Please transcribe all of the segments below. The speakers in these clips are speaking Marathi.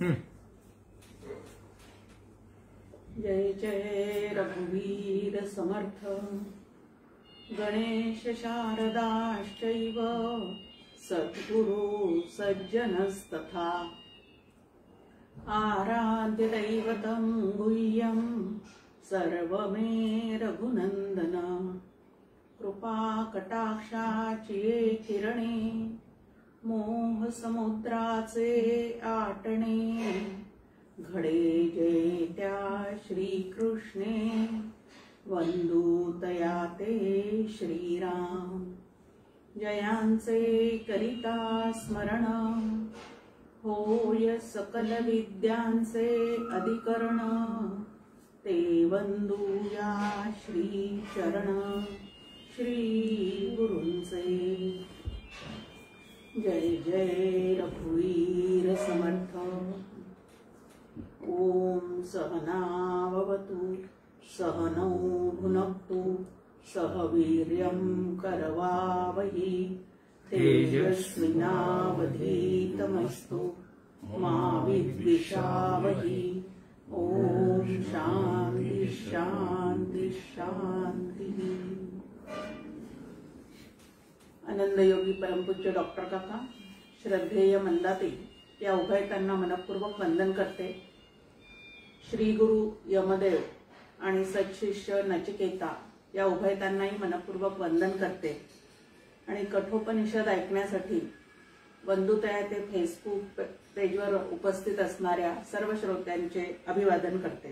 जय जय रघुवीर समर्थ गणेश शारदाश्चैव सद्गुरु सज्जनस्तथा आराध्य दैवतं गुह्यं सर्वमे रघुनंदन कृपा कटाक्षाची किरणे मोह समुद्राचे आटणे घडे जय त्या श्रीकृष्णे वंदू तया ते श्रीराम जयांचे करिता स्मरण होय सकल विद्यांचे अधिकरण ते वंदूया श्री चरण श्री गुरूंचे जय जय रघुवीर समर्थ ओम सहनावतु सहनौ भुनक्तु सह वीर्यं करवावहि तेजस्विनावधीतमस्तु मा विद्विषावहि ओम शांति शांति शांति। आनंदयोगी परमपूज्य डॉक्टर काका, श्रद्धेय मंदाते या उभयतांना मनपूर्वक वंदन करते। श्री गुरु यमदेव आणि सत्शिष्य नचिकेता या उभयतांनाही मनपूर्वक वंदन करते आणि कठोपनिषद ऐकण्यासाठी वंदुतया ते फेसबुक पेजवर उपस्थित असणाऱ्या सर्व श्रोत्यांचे अभिवादन करते।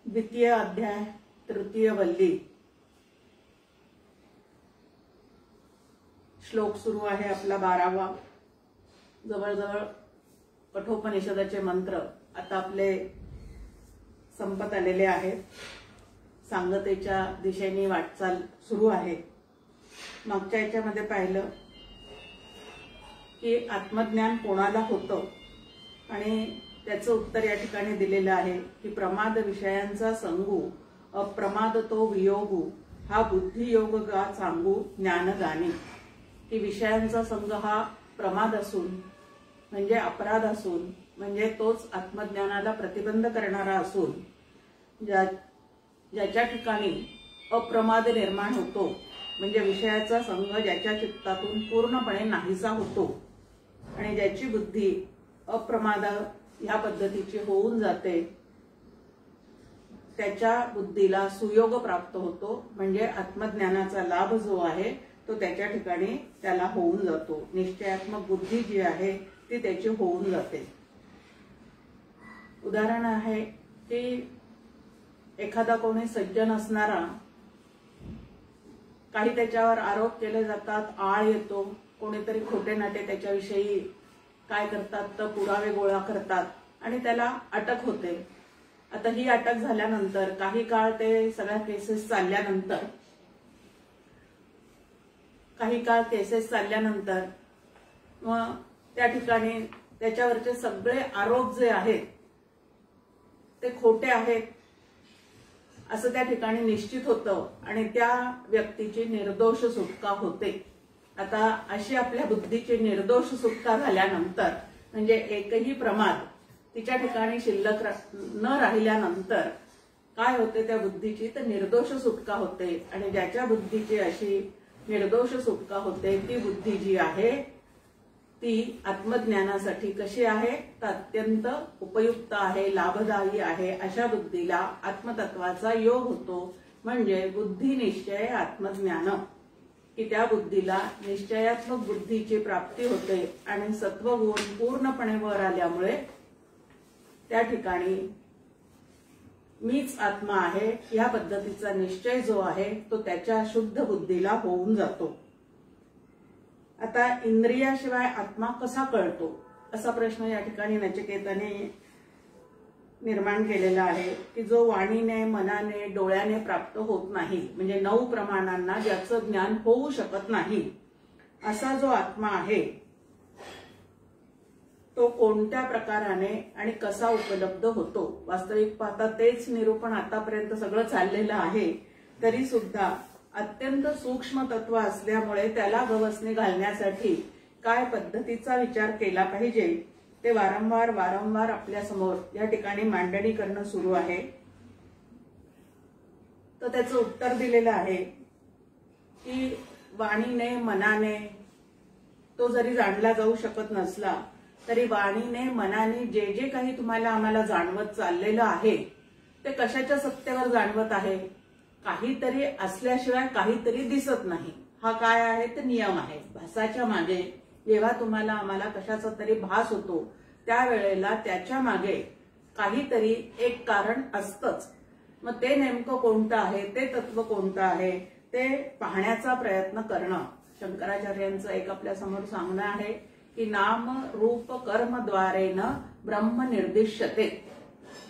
द्वितीय अध्याय तृतीय वल्ली श्लोक सुरू आहे आपला 12वा। जवळजवळ कठोपनिषदाचे मंत्र आता आपले संपत आलेले आहेत। सांगतेच्या दिशेने वाटचाल सुरू आहे। मागच्या याच्यामध्ये पाहिलं की आत्मज्ञान कोणाला होतं आणि त्याचं उत्तर या ठिकाणी दिलेलं आहे की प्रमाद विषयांचा संगू अप्रमाद तो वियोगू हा बुद्धियोग गा सांगू ज्ञानगानी। की विषयांचा संग हा प्रमाद असून म्हणजे अपराध असून म्हणजे तोच आत्मज्ञानाला प्रतिबंध करणारा असून ज्याच्या ठिकाणी अप्रमाद निर्माण होतो म्हणजे विषयाचा संग ज्याच्या चित्तातून पूर्णपणे नाहीसा होतो आणि ज्याची बुद्धी अप्रमाद ह्या पद्धतीची होऊन जाते त्याच्या बुद्धीला सुयोग प्राप्त होतो म्हणजे आत्मज्ञानाचा लाभ जो आहे तो त्याच्या ठिकाणी त्याला होऊन जातो। निश्चयात्मक बुद्धी जी आहे ती त्याची होऊन जाते। उदाहरण आहे की एखादा कोणी सज्जन असणारा काही त्याच्यावर आरोप केले जातात, आळ येतो, कोणीतरी खोटे नाटे त्याच्याविषयी काय करतात तर पुरावे गोळा करतात आणि त्याला अटक होते। आता ही अटक झाल्यानंतर काही काळ ते सगळ्या केसेस चालल्यानंतर मग त्या ठिकाणी त्याच्यावरचे सगळे आरोप जे आहेत ते खोटे आहेत असं त्या ठिकाणी निश्चित होतं आणि त्या व्यक्तीची निर्दोष सुटका होते। आता अशी आपल्या बुद्धीची निर्दोष सुटका झाल्यानंतर म्हणजे एकही प्रमाद तिच्या ठिकाणी शिल्लक न राहिल्यानंतर काय होते त्या बुद्धीची तर निर्दोष सुटका होते आणि ज्याच्या बुद्धीची अशी निर्दोष सुटका होते ती बुद्धी जी आहे ती आत्मज्ञानासाठी कशी आहे तर अत्यंत उपयुक्त आहे, लाभदायी आहे। अशा बुद्धीला आत्मतत्वाचा योग होतो म्हणजे बुद्धी निश्चय आत्मज्ञान की त्या बुद्धीला निश्चयात्मक बुद्धीची प्राप्ती होते आणि सत्वगुण पूर्णपणे वर आल्यामुळे त्या ठिकाणी मीच आत्मा आहे या पद्धतीचा निश्चय जो आहे तो त्याच्या शुद्ध बुद्धीला होऊन जातो। आता इंद्रियाशिवाय आत्मा कसा कळतो असा प्रश्न या ठिकाणी नचिकेताने निर्माण केलेला आहे की जो वाणीने मनाने डोळ्याने प्राप्त होत नाही म्हणजे 9 प्रमाणांना ज्याचं ज्ञान होऊ शकत नाही असा जो आत्मा आहे तो कोणत्या प्रकाराने आणि कसा उपलब्ध होतो। वास्तविक पाहता तेच निरूपण आतापर्यंत सगळं चाललेलं आहे तरी सुद्धा अत्यंत सूक्ष्म तत्व असल्यामुळे त्याला गवसणी घालण्यासाठी काय पद्धतीचा विचार केला पाहिजे ते वारंवार वारंवार आपल्या समोर या ठिकाणी मांडणी करणं सुरू आहे. तर त्याचं उत्तर दिलेलं आहे की वाणीने मनाने तो जरी जाणला जाऊ शकत नसला तरी वाणीने मनाने जे जे काही तुम्हाला आम्हाला जाणवत चाललेलं आहे ते कशाच्या सत्तेवर जाणवत आहे. काहीतरी असल्याशिवाय काहीतरी दिसत नाही. हा काय आहे तर नियम आहे. भासाच्या मागे जेव्हा तुम्हाला आम्हाला कशाचा तरी भास होतो त्यावेळेला त्याच्या मागे काहीतरी एक कारण असतंच. मग ते नेमकं कोणतं आहे, ते तत्व कोणतं आहे ते पाहण्याचा प्रयत्न करणं. शंकराचार्यांचं एक आपल्या समोर सांगणं आहे की नाम रूप कर्म द्वारेन ब्रह्म निर्दिश्यते.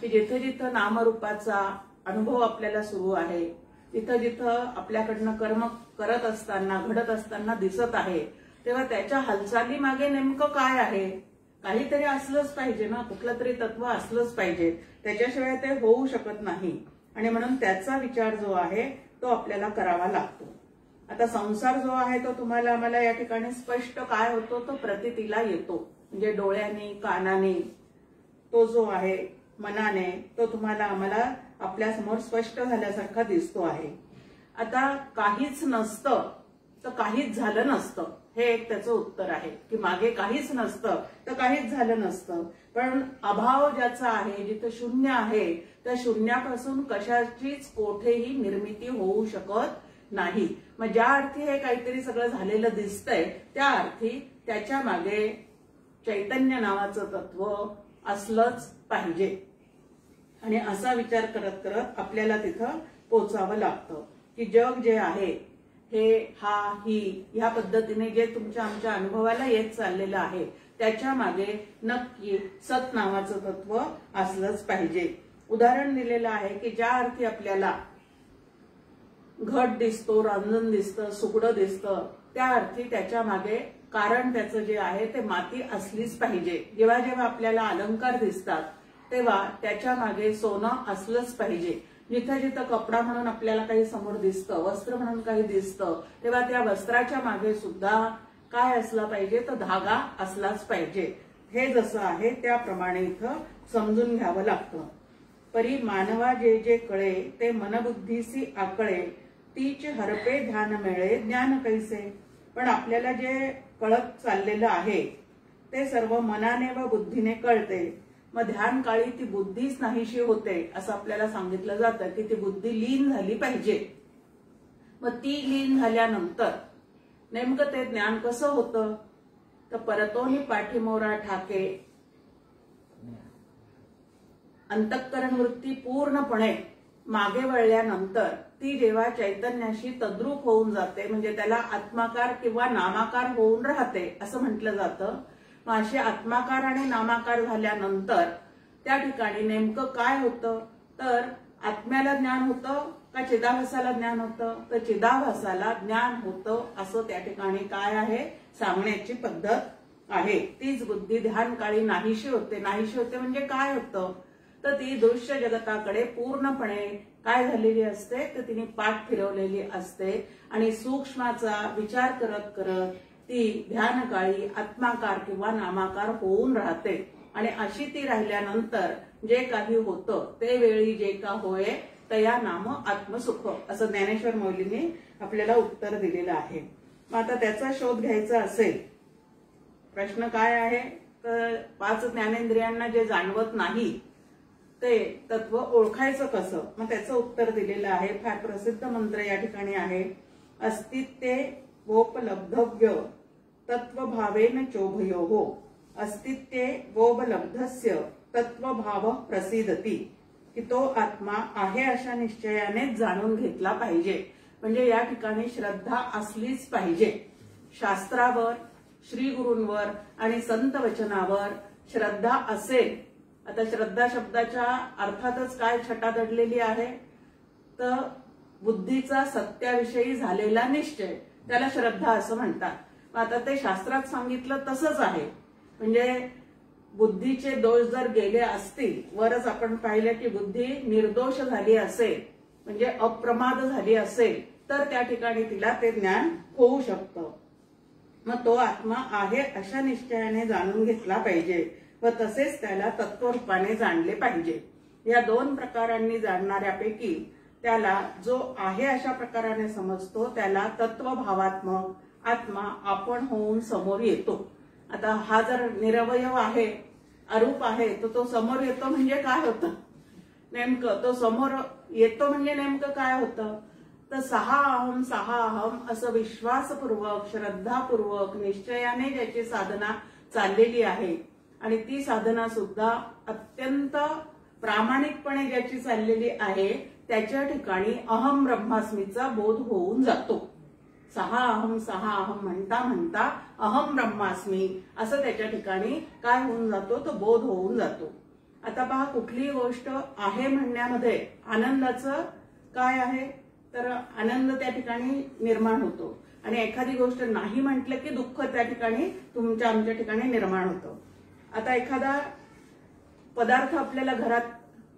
की जिथं जिथं नामरूपाचा अनुभव आपल्याला सुरू आहे, जिथं जिथं आपल्याकडनं कर्म करत असताना घडत असताना दिसत आहे, तेव्हा त्याच्या हालचाली मागे नेमकं काय आहे. काहीतरी असलंच पाहिजे ना, कुठलं तरी तत्व असलंच पाहिजे, त्याच्याशिवाय ते होऊ शकत नाही. आणि म्हणून त्याचा विचार जो आहे तो आपल्याला करावा लागतो. आता संसार जो आहे तो तुम्हाला आम्हाला या ठिकाणी स्पष्ट काय होतो तो प्रतीतीला येतो. म्हणजे डोळ्याने कानाने तो जो आहे मनाने तो तुम्हाला आम्हाला आपल्या समोर स्पष्ट झाल्यासारखा दिसतो आहे. आता काहीच नसतं तर काहीच झालं नसतं, हे एक त्याचं उत्तर आहे की मागे काहीच नसतं तर काहीच झालं नसतं. पण अभाव ज्याचा आहे, जिथं शून्य आहे त्या शून्यापासून कशाचीच कोठेही निर्मिती होऊ शकत नाही. मग ज्या अर्थी हे काहीतरी सगळं झालेलं दिसतंय त्या अर्थी त्याच्या मागे चैतन्य नावाचं तत्व असलंच पाहिजे. आणि असा विचार करत करत आपल्याला तिथं पोचावं लागतं की जग जे आहे हे हा ही ह्या पद्धतीने जे तुमच्या आमच्या अनुभवाला येत चाललेलं आहे त्याच्या मागे नक्की सत नावाचं तत्व असलंच पाहिजे. उदाहरण दिलेलं आहे की ज्या अर्थी आपल्याला घट दिसतो, रांजण दिसतं, सुगडं दिसतं, त्या अर्थी त्याच्या मागे कारण त्याचं जे आहे ते माती असलीच पाहिजे. जेव्हा जेव्हा आपल्याला अलंकार दिसतात तेव्हा त्याच्या मागे सोनं असलंच पाहिजे. जिथं जिथं कपडा म्हणून आपल्याला काही समोर दिसतं, वस्त्र म्हणून काही दिसतं, तेव्हा त्या वस्त्राच्या मागे सुद्धा काय असला पाहिजे तर धागा असलाच पाहिजे. हे जसं आहे त्याप्रमाणे इथं समजून घ्यावं लागतं. परी मानवा जे जे कळे ते मनबुद्धीसी आकळे तीच हरपे ध्यान मिळे ज्ञान कैसे. पण आपल्याला जे कळत चाललेलं आहे ते सर्व मनाने व बुद्धीने कळते. मग ध्यान काळी ती बुद्धीच नाहीशी होते असं आपल्याला सांगितलं जातं की ती बुद्धी लीन झाली पाहिजे. मग ती लीन झाल्यानंतर नेमकं ते ज्ञान कसं होतं तर परतोनी पाठीमोरा ठाके अंतःकरण वृत्ती पूर्णपणे मागे वळल्यानंतर ती जेव्हा चैतन्याशी तद्रूप होऊन जाते म्हणजे त्याला आत्माकार किंवा नामाकार होऊन राहते असं म्हटलं जातं. मग असे आत्माकार आणि नामाकार झाल्यानंतर त्या ठिकाणी नेमकं काय होतं तर आत्म्याला ज्ञान होतं का चिदाभासाला ज्ञान होतं तर चिदाभासाला ज्ञान होतं असं त्या ठिकाणी काय आहे सांगण्याची पद्धत आहे. तीच बुद्धी ध्यान काळी नाहीशी होते. नाहीशी होते म्हणजे काय होतं तर ती दृश्य जगताकडे पूर्णपणे काय झालेली असते तर तिने पाठ फिरवलेली असते आणि सूक्ष्माचा विचार करत करत ती ध्यानकाळी आत्माकार किंवा नामाकार होऊन राहते. आणि अशी ती राहिल्यानंतर जे काही होतं ते वेळी जे का होय तया नाम आत्मसुख असं ज्ञानेश्वर माऊलींनी आपल्याला उत्तर दिलेलं आहे. मग आता त्याचा शोध घ्यायचा असेल प्रश्न काय आहे तर 5 ज्ञानेंद्रियांना जे जाणवत नाही ते तत्व ओळखायचं कसं. मग त्याचं उत्तर दिलेलं आहे. फार प्रसिद्ध मंत्र या ठिकाणी आहे. अस्तित्वे वोपलब्धव्य तत्वभावेन चोभयोः अस्तित्वे वोपलब्धस्य तत्वभाव प्रसिद्धती. की तो आत्मा आहे अशा निश्चयाने जाणून घेतला पाहिजे. म्हणजे या ठिकाणी श्रद्धा असलीच पाहिजे. शास्त्रावर, श्री गुरूंवर आणि संत वचनावर श्रद्धा असेल. आता श्रद्धा शब्दाच्या अर्थातच काय छटा दडलेली आहे तर बुद्धीचा सत्याविषयी झालेला निश्चय त्याला श्रद्धा असं म्हणतात. आता ते शास्त्रात सांगितलं तसंच आहे. म्हणजे बुद्धीचे दोष जर गेले असतील वरच आपण पाहिलं की बुद्धी निर्दोष झाली असेल म्हणजे अप्रमाद झाली असेल तर त्या ठिकाणी तिला ते ज्ञान होऊ शकतं. मग तो आत्मा आहे अशा निश्चयाने जाणून घेतला पाहिजे. व तसेच त्याला तत्वरूपाने जाणले पाहिजे। या दोन प्रकारांनी जाणणाऱ्यापैकी त्याला जो आहे अशा प्रकाराने समजतो त्याला तत्वभावात्मक आत्मा आपण होऊन समोर येतो। आता हा जर निरवयव आहे, अरूप आहे, तो समोर येतो म्हणजे काय होतं? नेमकं तो समोर येतो म्हणजे नेमकं काय होतं? तर सहा अहम असं विश्वासपूर्वक, श्रद्धापूर्वक, निश्चयाने ज्याची साधना चाललेली आहे आणि ती साधना सुद्धा अत्यंत प्रामाणिकपणे ज्याची चाललेली आहे त्याच्या ठिकाणी अहम ब्रह्मास्मीचा बोध होऊन जातो। सहा अहम म्हणता म्हणता अहम ब्रह्मास्मी असं त्याच्या ठिकाणी काय होऊन जातो? तो बोध होऊन जातो। आता पहा, कुठलीही गोष्ट आहे म्हणण्यामध्ये आनंदाचं काय आहे? तर आनंद त्या ठिकाणी निर्माण होतो आणि एखादी गोष्ट नाही म्हटलं की दुःख त्या ठिकाणी आमच्या ठिकाणी निर्माण होतं। आता एखादा पदार्थ आपल्याला घरात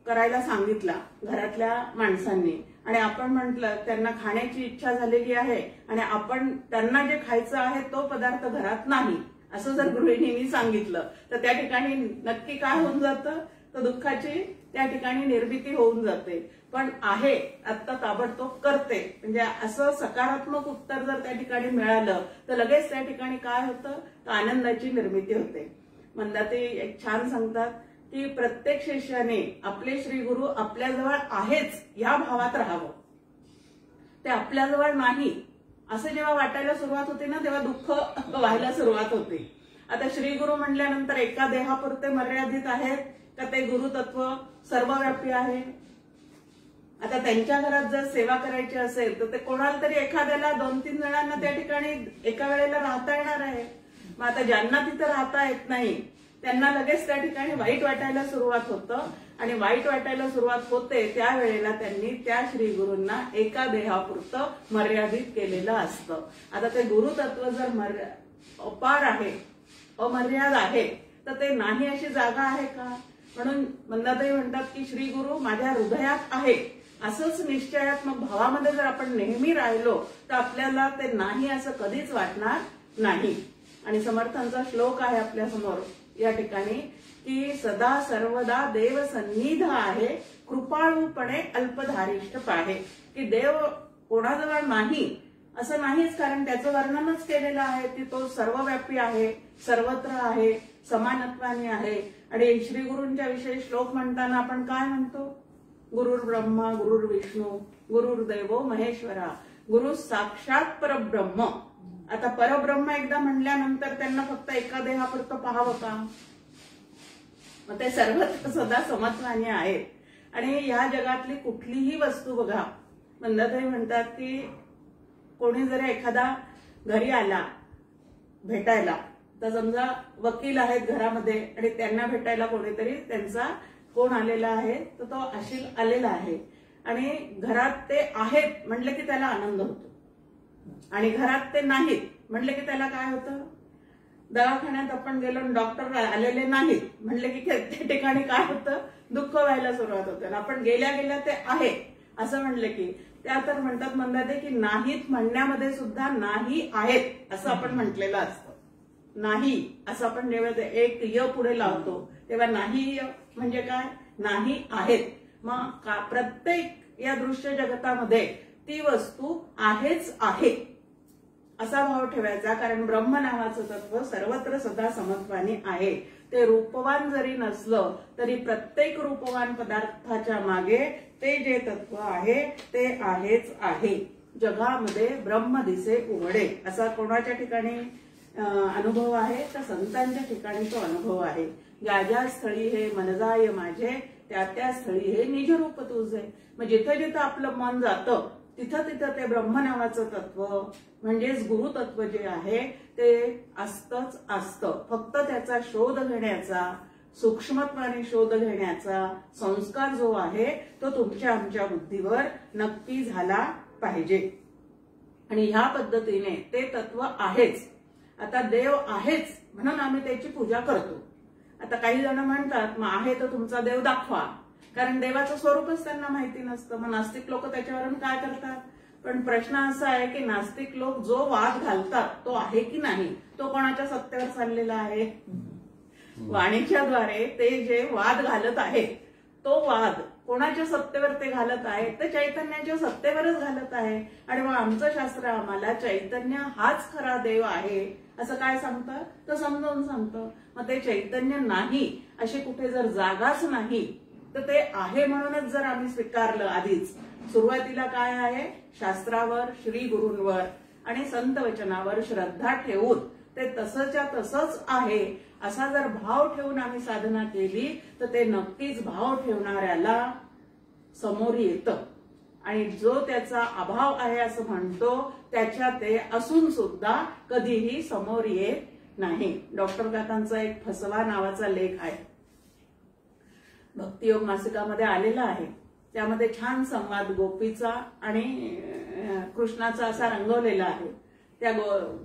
करायला सांगितला घरातल्या माणसांनी आणि आपण म्हटलं त्यांना खाण्याची इच्छा झालेली आहे आणि आपण त्यांना जे खायचं आहे तो पदार्थ घरात नाही असं जर गृहिणींनी सांगितलं तर त्या ठिकाणी नक्की काय होऊन जातं? तर दुःखाची त्या ठिकाणी निर्मिती होऊन जाते। पण आहे आत्ता ताबडतोब करते म्हणजे असं सकारात्मक उत्तर जर त्या ठिकाणी मिळालं तर लगेच त्या ठिकाणी काय होतं? तर आनंदाची निर्मिती होते। मंदाते एक छान सांगतात की प्रत्येक शिष्याने आपले श्री गुरु आपल्याजवळ आहेच या भावात राहावं। ते आपल्याजवळ नाही असं जेव्हा वाटायला सुरुवात होते ना तेव्हा दुःख व्हायला सुरुवात होते। आता श्री गुरु म्हणल्यानंतर एका देहापुरते मर्यादित आहेत का ते गुरुतत्व सर्वव्यापी आहे? आता त्यांच्या घरात जर सेवा करायची असेल तर ते कोणाला तरी एखाद्याला 2-3 जणांना त्या ठिकाणी एका वेळेला राहता येणार आहे। मग आता ज्यांना तिथं राहता येत नाही त्यांना लगेच त्या ठिकाणी वाईट वाटायला सुरुवात होतं आणि वाईट वाटायला सुरुवात होते त्यावेळेला त्यांनी त्या श्री गुरूंना एका देहापुरतं मर्यादित केलेलं असतं। आता ते गुरुतत्व जर अपार आहे, अमर्याद आहे तर ते नाही अशी जागा आहे का? म्हणून मंदाताई म्हणतात की श्री गुरु माझ्या हृदयात आहे असंच निश्चयात्मक भावामध्ये जर आपण नेहमी राहिलो तर आपल्याला ते नाही असं कधीच वाटणार नाही। आणि समर्थांचा श्लोक आहे आपल्या समोर या ठिकाणी की सदा सर्वदा देव सन्निध आहे, कृपाळूपणे अल्पधारिष्ठ पाहे। की देव कोणाजवळ नाही असं नाहीच, कारण त्याचं वर्णनच केलेलं आहे की तो सर्वव्यापी आहे, सर्वत्र आहे, समानत्वाने आहे। आणि श्री गुरूंच्या विषयी श्लोक म्हणताना आपण काय म्हणतो? गुरुर् ब्रह्मा गुरुर्विष्णू गुरुर्देवो महेश्वरा, गुरु साक्षात परब्रह्म। आता परब्रह्म एकदा म्हणल्यानंतर त्यांना फक्त एका देहापुरतं पाहावं का? मग ते सर्वत्र सदा समत्वाने आहेत। आणि या जगातली कुठलीही वस्तू बघा, मंदाताई म्हणतात की कोणी जर एखादा घरी आला भेटायला तर समजा वकील आहेत घरामध्ये आणि त्यांना भेटायला कोणीतरी त्यांचा कोण आलेला आहे तर तो अशील आलेला आहे आणि घरात ते आहेत म्हटलं की त्याला आनंद होतो आणि घरात ते नाहीत म्हटलं की त्याला काय होतं? दवाखान्यात आपण गेलो डॉक्टर आलेले नाहीत म्हटलं की त्या ठिकाणी काय होतं? दुःख व्हायला सुरुवात होते। आपण गेल्या गेल्या ते आहे असं म्हणलं की त्या तर म्हणतात मंदाते की नाहीत म्हणण्यामध्ये सुद्धा नाही आहेत असं आपण म्हटलेलं असतं। नाही असं आपण जेव्हा एक य पुढे लावतो तेव्हा नाही म्हणजे काय? नाही आहेत। मग प्रत्येक या दृश्य जगतामध्ये ती वस्तू आहेच आहे असा भाव ठेवायचा, कारण ब्रह्म नावाचं तत्व सर्वत्र सदा समत्वाने आहे। ते रूपवान जरी नसलं तरी प्रत्येक रूपवान पदार्थाच्या मागे ते जे तत्व आहे ते आहेच आहे। जगामध्ये ब्रह्म दिसे उघडे असा कोणाच्या ठिकाणी अनुभव आहे? तर संतांच्या ठिकाणी तो अनुभव आहे। ज्या ज्या स्थळी हे मन जाय माझे त्या त्या स्थळी हे निज रूप तुझे। मग जिथं जिथं आपलं मन जातं तिथं तिथं ते ब्रह्म नावाचं तत्व म्हणजेच गुरुतत्व जे आहे ते असतंच असतं। फक्त त्याचा शोध घेण्याचा, सूक्ष्मत्वाने शोध घेण्याचा संस्कार जो आहे तो तुमच्या आमच्या बुद्धीवर नक्की झाला पाहिजे। आणि ह्या पद्धतीने ते तत्व आहेच। आता देव आहेच म्हणून आम्ही त्याची पूजा करतो। आता काही जण म्हणतात मग आहे तर तुमचा देव दाखवा, कारण देवाचं स्वरूपच त्यांना माहिती नसतं। मग नास्तिक लोक त्याच्यावरून काय करतात? पण प्रश्न असा आहे की नास्तिक लोक जो वाद घालतात तो आहे की नाही, तो कोणाच्या सत्तेवर चाललेला आहे? वाणीच्याद्वारे ते जे वाद घालत आहेत तो वाद कोणाच्या सत्तेवर ते घालत आहे तर चैतन्याच्या सत्तेवरच घालत आहे. आणि मग आमचं शास्त्र आम्हाला चैतन्य हाच खरा देव आहे असं काय सांगतं तर समजावून सांगतं. मग ते चैतन्य नाही अशी कुठे जर जागाच नाही तर ते आहे म्हणूनच जर आम्ही स्वीकारलं आधीच सुरुवातीला काय आहे शास्त्रावर श्री गुरूंवर आणि संत वचनावर श्रद्धा ठेवून ते तसंच्या तसंच आहे असा जर भाव ठेवून आम्ही साधना केली तर ते नक्कीच भाव ठेवणाऱ्याला समोर येतं. आणि जो त्याचा अभाव आहे असं म्हणतो त्याच्या ते असून सुद्धा कधीही समोर येत नाही. डॉक्टर काकांचा एक फसवा नावाचा लेख आहे भक्तियोग मासिकामध्ये आलेला आहे. त्यामध्ये छान संवाद गोपीचा आणि कृष्णाचा असा रंगवलेला आहे. त्या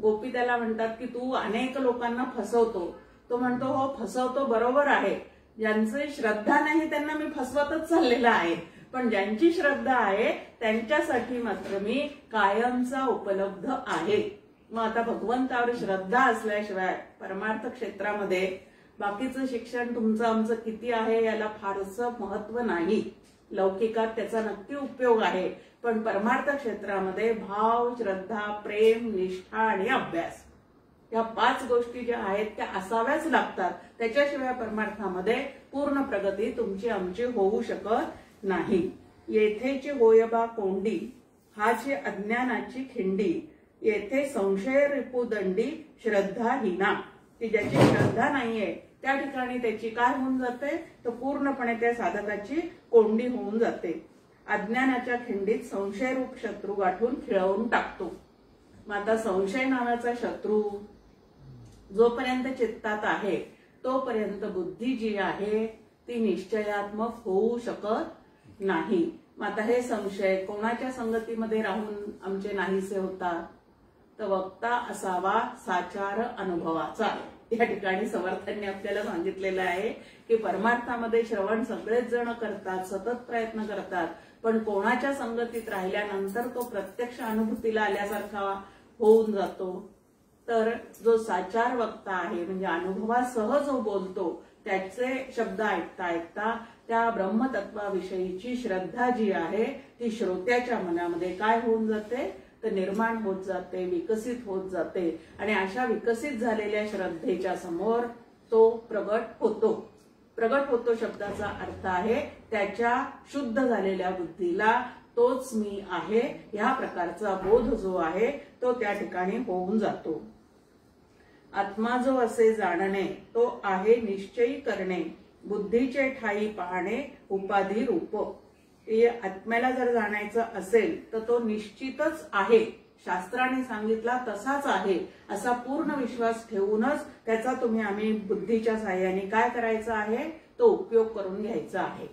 गोपी त्याला म्हणतात की तू अनेक लोकांना फसवतो. तो म्हणतो हो फसवतो बरोबर आहे. ज्यांची श्रद्धा नाही त्यांना मी फसवतच चाललेला आहे पण ज्यांची श्रद्धा आहे त्यांच्यासाठी मात्र मी कायमचा उपलब्ध आहे. मग आता भगवंतावर श्रद्धा असल्याशिवाय परमार्थ क्षेत्रामध्ये बाकीचं शिक्षण तुमचं आमचं किती आहे याला फारसं महत्व नाही. लौकिकात त्याचा नक्की उपयोग आहे पण परमार्थ क्षेत्रामध्ये भाव श्रद्धा प्रेम निष्ठा आणि अभ्यास या 5 गोष्टी ज्या आहेत त्या असाव्याच लागतात. त्याच्याशिवाय परमार्थामध्ये पूर्ण प्रगती तुमची आमची होऊ शकत नाही. येथेची होयबा कोंडी हाची अज्ञानाची खिंडी येथे संशय रिपुदंडी श्रद्धा हिना. की ज्याची श्रद्धा नाहीये त्या ठिकाणी त्याची काय होऊन जाते तर पूर्णपणे त्या साधकाची कोंडी होऊन जाते. अज्ञानाच्या खिंडीत संशयरूप शत्रू गाठून खिळवून टाकतो. मग आता संशय नावाचा शत्रू जोपर्यंत चित्तात आहे तोपर्यंत बुद्धी जी आहे ती निश्चयात्मक होऊ शकत नाही. मग आता हे संशय कोणाच्या संगतीमध्ये राहून आमचे नाहीसे होतात तर वक्ता असावा साचार अनुभवाचा. या ठिकाणी समर्थांनी आपल्याला सांगितलेलं आहे की परमार्थामध्ये श्रवण सगळेच जण करतात सतत प्रयत्न करतात पण कोणाच्या संगतीत राहिल्यानंतर तो प्रत्यक्ष अनुभूतीला आल्यासारखा होऊन जातो. तर जो साचार वक्ता आहे म्हणजे अनुभवासह जो बोलतो त्याचे शब्द ऐकता ऐकता त्या ब्रह्मतत्वाविषयीची श्रद्धा जी आहे ती श्रोत्याच्या मनामध्ये काय होऊन जाते तर निर्माण होत जाते विकसित होत जाते. आणि अशा विकसित झालेल्या श्रद्धेच्या समोर तो प्रगट होतो. प्रगट होतो शब्दाचा अर्थ आहे त्याच्या शुद्ध झालेल्या बुद्धीला तोच मी आहे ह्या प्रकारचा बोध जो आहे तो त्या ठिकाणी होऊन जातो. आत्मा जो असे जाणणे तो आहे निश्चयी करणे बुद्धीचे ठाई पाहणे उपाधी रूप. आत्म्याला जर जाणायचं असेल तर तो निश्चितच आहे शास्त्राने सांगितला तसाच आहे असा पूर्ण विश्वास ठेवूनच त्याचा तुम्ही आम्ही बुद्धीच्या साह्याने काय करायचं आहे तो उपयोग करून घ्यायचा आहे.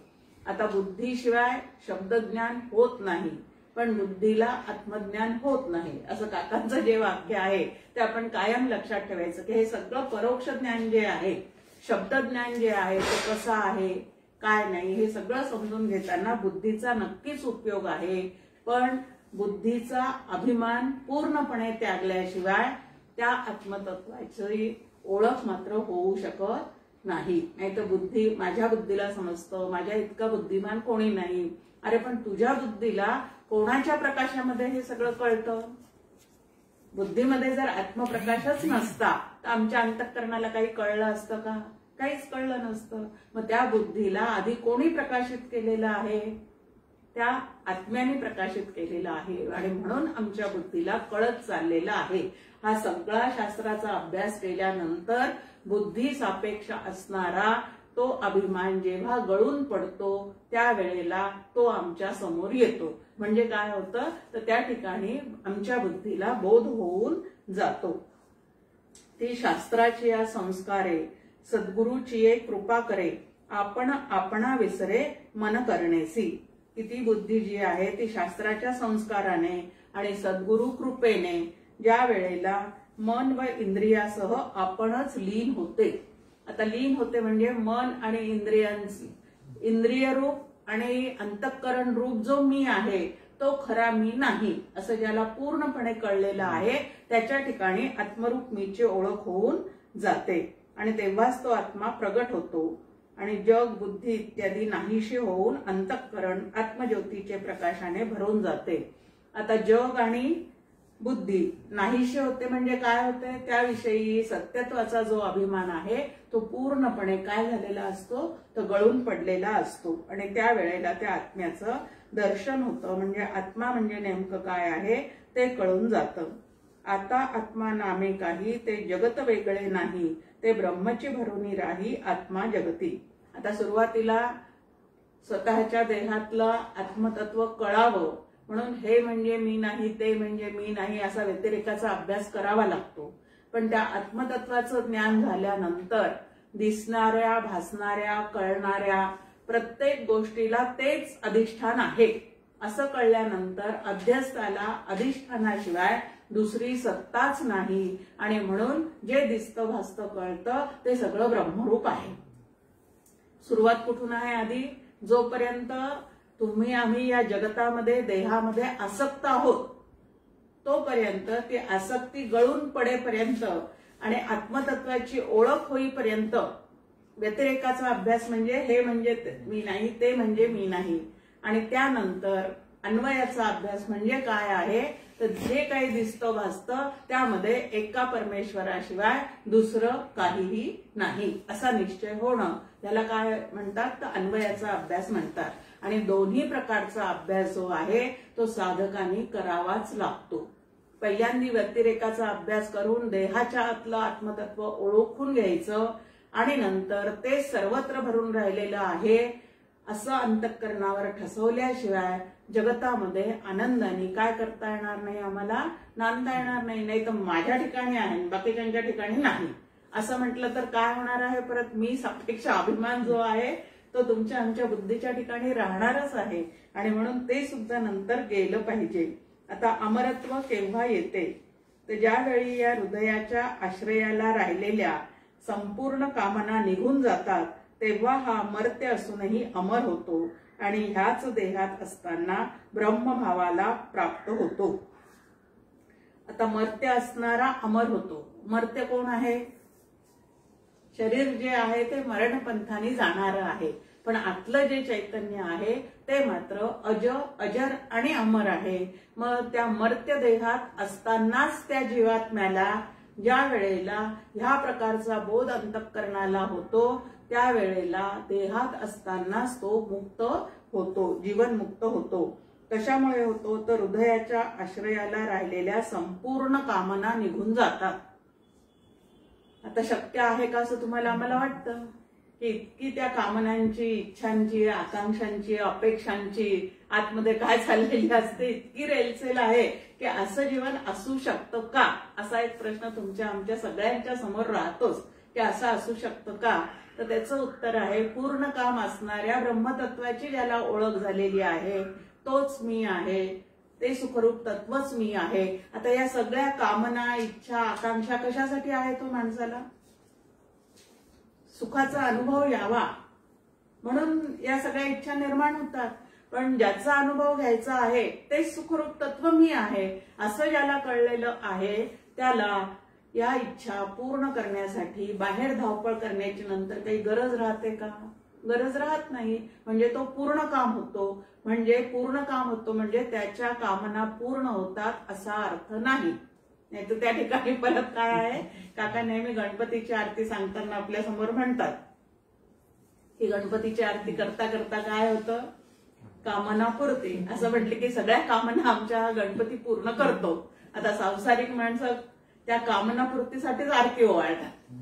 आता बुद्धीशिवाय शब्दज्ञान होत नाही पण बुद्धीला आत्मज्ञान होत नाही असं काकांचं जे वाक्य आहे ते आपण कायम लक्षात ठेवायचं की हे सगळं परोक्ष ज्ञान जे आहे शब्दज्ञान जे आहे ते कसं आहे काय नाही हे सगळं समजून घेताना बुद्धीचा नक्कीच उपयोग आहे. पण बुद्धीचा अभिमान पूर्णपणे त्यागल्याशिवाय त्या आत्मतत्वाची ओळख मात्र होऊ शकत नाही. नाही तर बुद्धी माझ्या बुद्धीला समजतं माझ्या इतका बुद्धिमान कोणी नाही. अरे पण तुझ्या बुद्धीला कोणाच्या प्रकाशामध्ये हे सगळं कळतं. बुद्धीमध्ये जर आत्मप्रकाशच नसता तर आमच्या अंतःकरणाला काही कळलं असतं का काहीच कळलं नसतं. मग त्या बुद्धीला आधी कोणी प्रकाशित केलेलं आहे त्या आत्म्याने प्रकाशित केलेलं आहे आणि म्हणून आमच्या बुद्धीला कळत चाललेला आहे. हा सगळा शास्त्राचा अभ्यास केल्यानंतर बुद्धी सापेक्ष असणारा तो अभिमान जेव्हा गळून पडतो त्यावेळेला तो आमच्या समोर येतो. म्हणजे काय होतं तर त्या ठिकाणी आमच्या बुद्धीला बोध होऊन जातो. ती शास्त्राची या संस्कारे सद्गुरूची एक कृपा करे आपण आपणा विसरे मन करणेसी. की ती बुद्धी जी आहे ती शास्त्राच्या संस्काराने आणि सद्गुरु कृपेने ज्या वेळेला मन व इंद्रियासह आपणच लीन होते. आता लीन होते म्हणजे मन आणि इंद्रिय रूप आणि अंतःकरण रूप जो मी आहे तो खरा मी नाही असं ज्याला पूर्णपणे कळलेलं आहे त्याच्या ठिकाणी आत्मरूप मीची ओळख होऊन जाते. आणि तेव्हाच तो आत्मा प्रगट होतो आणि जग बुद्धी इत्यादी नाहीशी होऊन अंतःकरण आत्मज्योतीचे प्रकाशाने भरून जाते. आता जग आणि बुद्धी नाहीशी होते म्हणजे काय होते, त्याविषयी सत्यत्वाचा जो अभिमान आहे तो पूर्णपणे काय झालेला असतो, तो गळून पडलेला असतो आणि त्यावेळेला त्या आत्म्याचं दर्शन होतं. म्हणजे आत्मा म्हणजे नेमकं काय आहे ते कळून जातं. आता आत्मा नामे काही, ते जगत वेगळे नाही, ते ब्रह्मची भरुनी राही आत्मा जगती. आता सुरुवातीला स्वतःच्या देहातलं आत्मतत्व कळावं म्हणून हे म्हणजे मी नाही, ते म्हणजे मी नाही असा व्यतिरेकाचा अभ्यास करावा लागतो. पण त्या आत्मतत्वाचं ज्ञान झाल्यानंतर दिसणाऱ्या, भासणाऱ्या, कळणाऱ्या प्रत्येक गोष्टीला तेच अधिष्ठान आहे असं कळल्यानंतर अध्यस्थाला अधिष्ठानाशिवाय दुसरी सत्ताच नाही आणि म्हणून जे दिसतं, भासतं, कळतं ते सगळं ब्रह्मरूप आहे. सुरुवात कुठून आहे, आधी जोपर्यंत तुम्ही आम्ही या जगतामध्ये देहामध्ये आसक्त आहोत तोपर्यंत ती आसक्ती गळून पडेपर्यंत आणि आत्मतत्वाची ओळख होईपर्यंत व्यतिरेकाचा अभ्यास म्हणजे हे म्हणजे मी नाही, ते म्हणजे मी नाही आणि त्यानंतर अन्वयाचा अभ्यास म्हणजे काय आहे तर जे काही दिसतं भासतं त्यामध्ये एका परमेश्वराशिवाय दुसरं काहीही नाही असा निश्चय होणं याला काय म्हणतात तर अन्वयाचा अभ्यास म्हणतात. आणि दोन्ही प्रकारचा अभ्यास जो आहे तो साधकांनी करावाच लागतो. पहिल्यांदा व्यतिरेकाचा अभ्यास करून देहाच्या आतलं आत्मतत्व ओळखून घ्यायचं आणि नंतर ते सर्वत्र भरून राहिलेलं आहे असं अंतःकरणावर ठसवल्याशिवाय जगतामध्ये आनंदाने काय करता येणार नाही, आम्हाला नांदता येणार नाही. नाही तर माझ्या ठिकाणी आहे बाकीच्यांच्या ठिकाणी नाही असं म्हटलं तर काय होणार आहे, परत मी सापेक्ष अभिमान जो आहे तो तुमच्या आमच्या बुद्धीच्या ठिकाणी राहणारच आहे आणि म्हणून ते सुद्धा नंतर गेलं पाहिजे. आता अमरत्व केव्हा येते तर ज्यावेळी या हृदयाच्या आश्रयाला राहिलेल्या संपूर्ण कामना निघून जातात तेव्हा हा मर्त्य असूनही अमर होतो आणि ह्याच देहात असताना ब्रह्मभावाला प्राप्त होतो. आता मर्त्य असणारा अमर होतो. मर्त्य कोण आहे, शरीर जे आहे ते मरणपंथाने जाणारं आहे पण आतलं जे चैतन्य आहे ते मात्र अजर आणि अमर आहे. मग त्या मर्त्य देहात असतानाच त्या जीवात्म्याला ज्या वेळेला ह्या प्रकारचा बोध अंतःकरणाला होतो त्यावेळेला देहात असतानाच तो मुक्त होतो, जीवनमुक्त होतो. कशामुळे होतो तर हृदयाच्या आश्रयाला राहिलेल्या संपूर्ण कामना निघून जातात. आता शक्य आहे का असं तुम्हाला आम्हाला वाटतं की इतकी त्या कामनांची, इच्छांची, आकांक्षांची, अपेक्षांची आतमध्ये काय चाललेली असते, इतकी रेलचेल आहे की असं जीवन असू शकतं का असा एक प्रश्न तुमच्या आमच्या सगळ्यांच्या समोर राहतोच की असं असू शकतं का. तर त्याचं उत्तर आहे पूर्ण काम असणाऱ्या ब्रह्मतत्वाची ज्याला ओळख झालेली आहे तोच मी आहे, ते सुखरूप तत्वच मी आहे. आता या सगळ्या कामना, इच्छा, आकांक्षा कशासाठी आहे तो माणसाला सुखाचा अनुभव यावा म्हणून या सगळ्या इच्छा निर्माण होतात. पण ज्याचा अनुभव घ्यायचा आहे ते सुखरूप तत्व मी आहे असं ज्याला कळलेलं आहे त्याला या इच्छा पूर्ण करण्यासाठी बाहेर धावपळ करण्याची नंतर काही गरज राहते का, गरज राहत नाही. म्हणजे तो पूर्ण काम होतो. म्हणजे पूर्ण काम होतो म्हणजे त्याच्या कामना पूर्ण होतात असा अर्थ नाही. नाही तर त्या ठिकाणी परत काय आहे, काका नेहमी गणपतीची आरती सांगताना आपल्या समोर म्हणतात की गणपतीची आरती करता करता काय होतं, कामना पुरते असं म्हटले की सगळ्या कामना आमच्या गणपती पूर्ण करतो. आता सांसारिक माणसं त्या कामनापूर्तीसाठीच आरती ओवाळतात.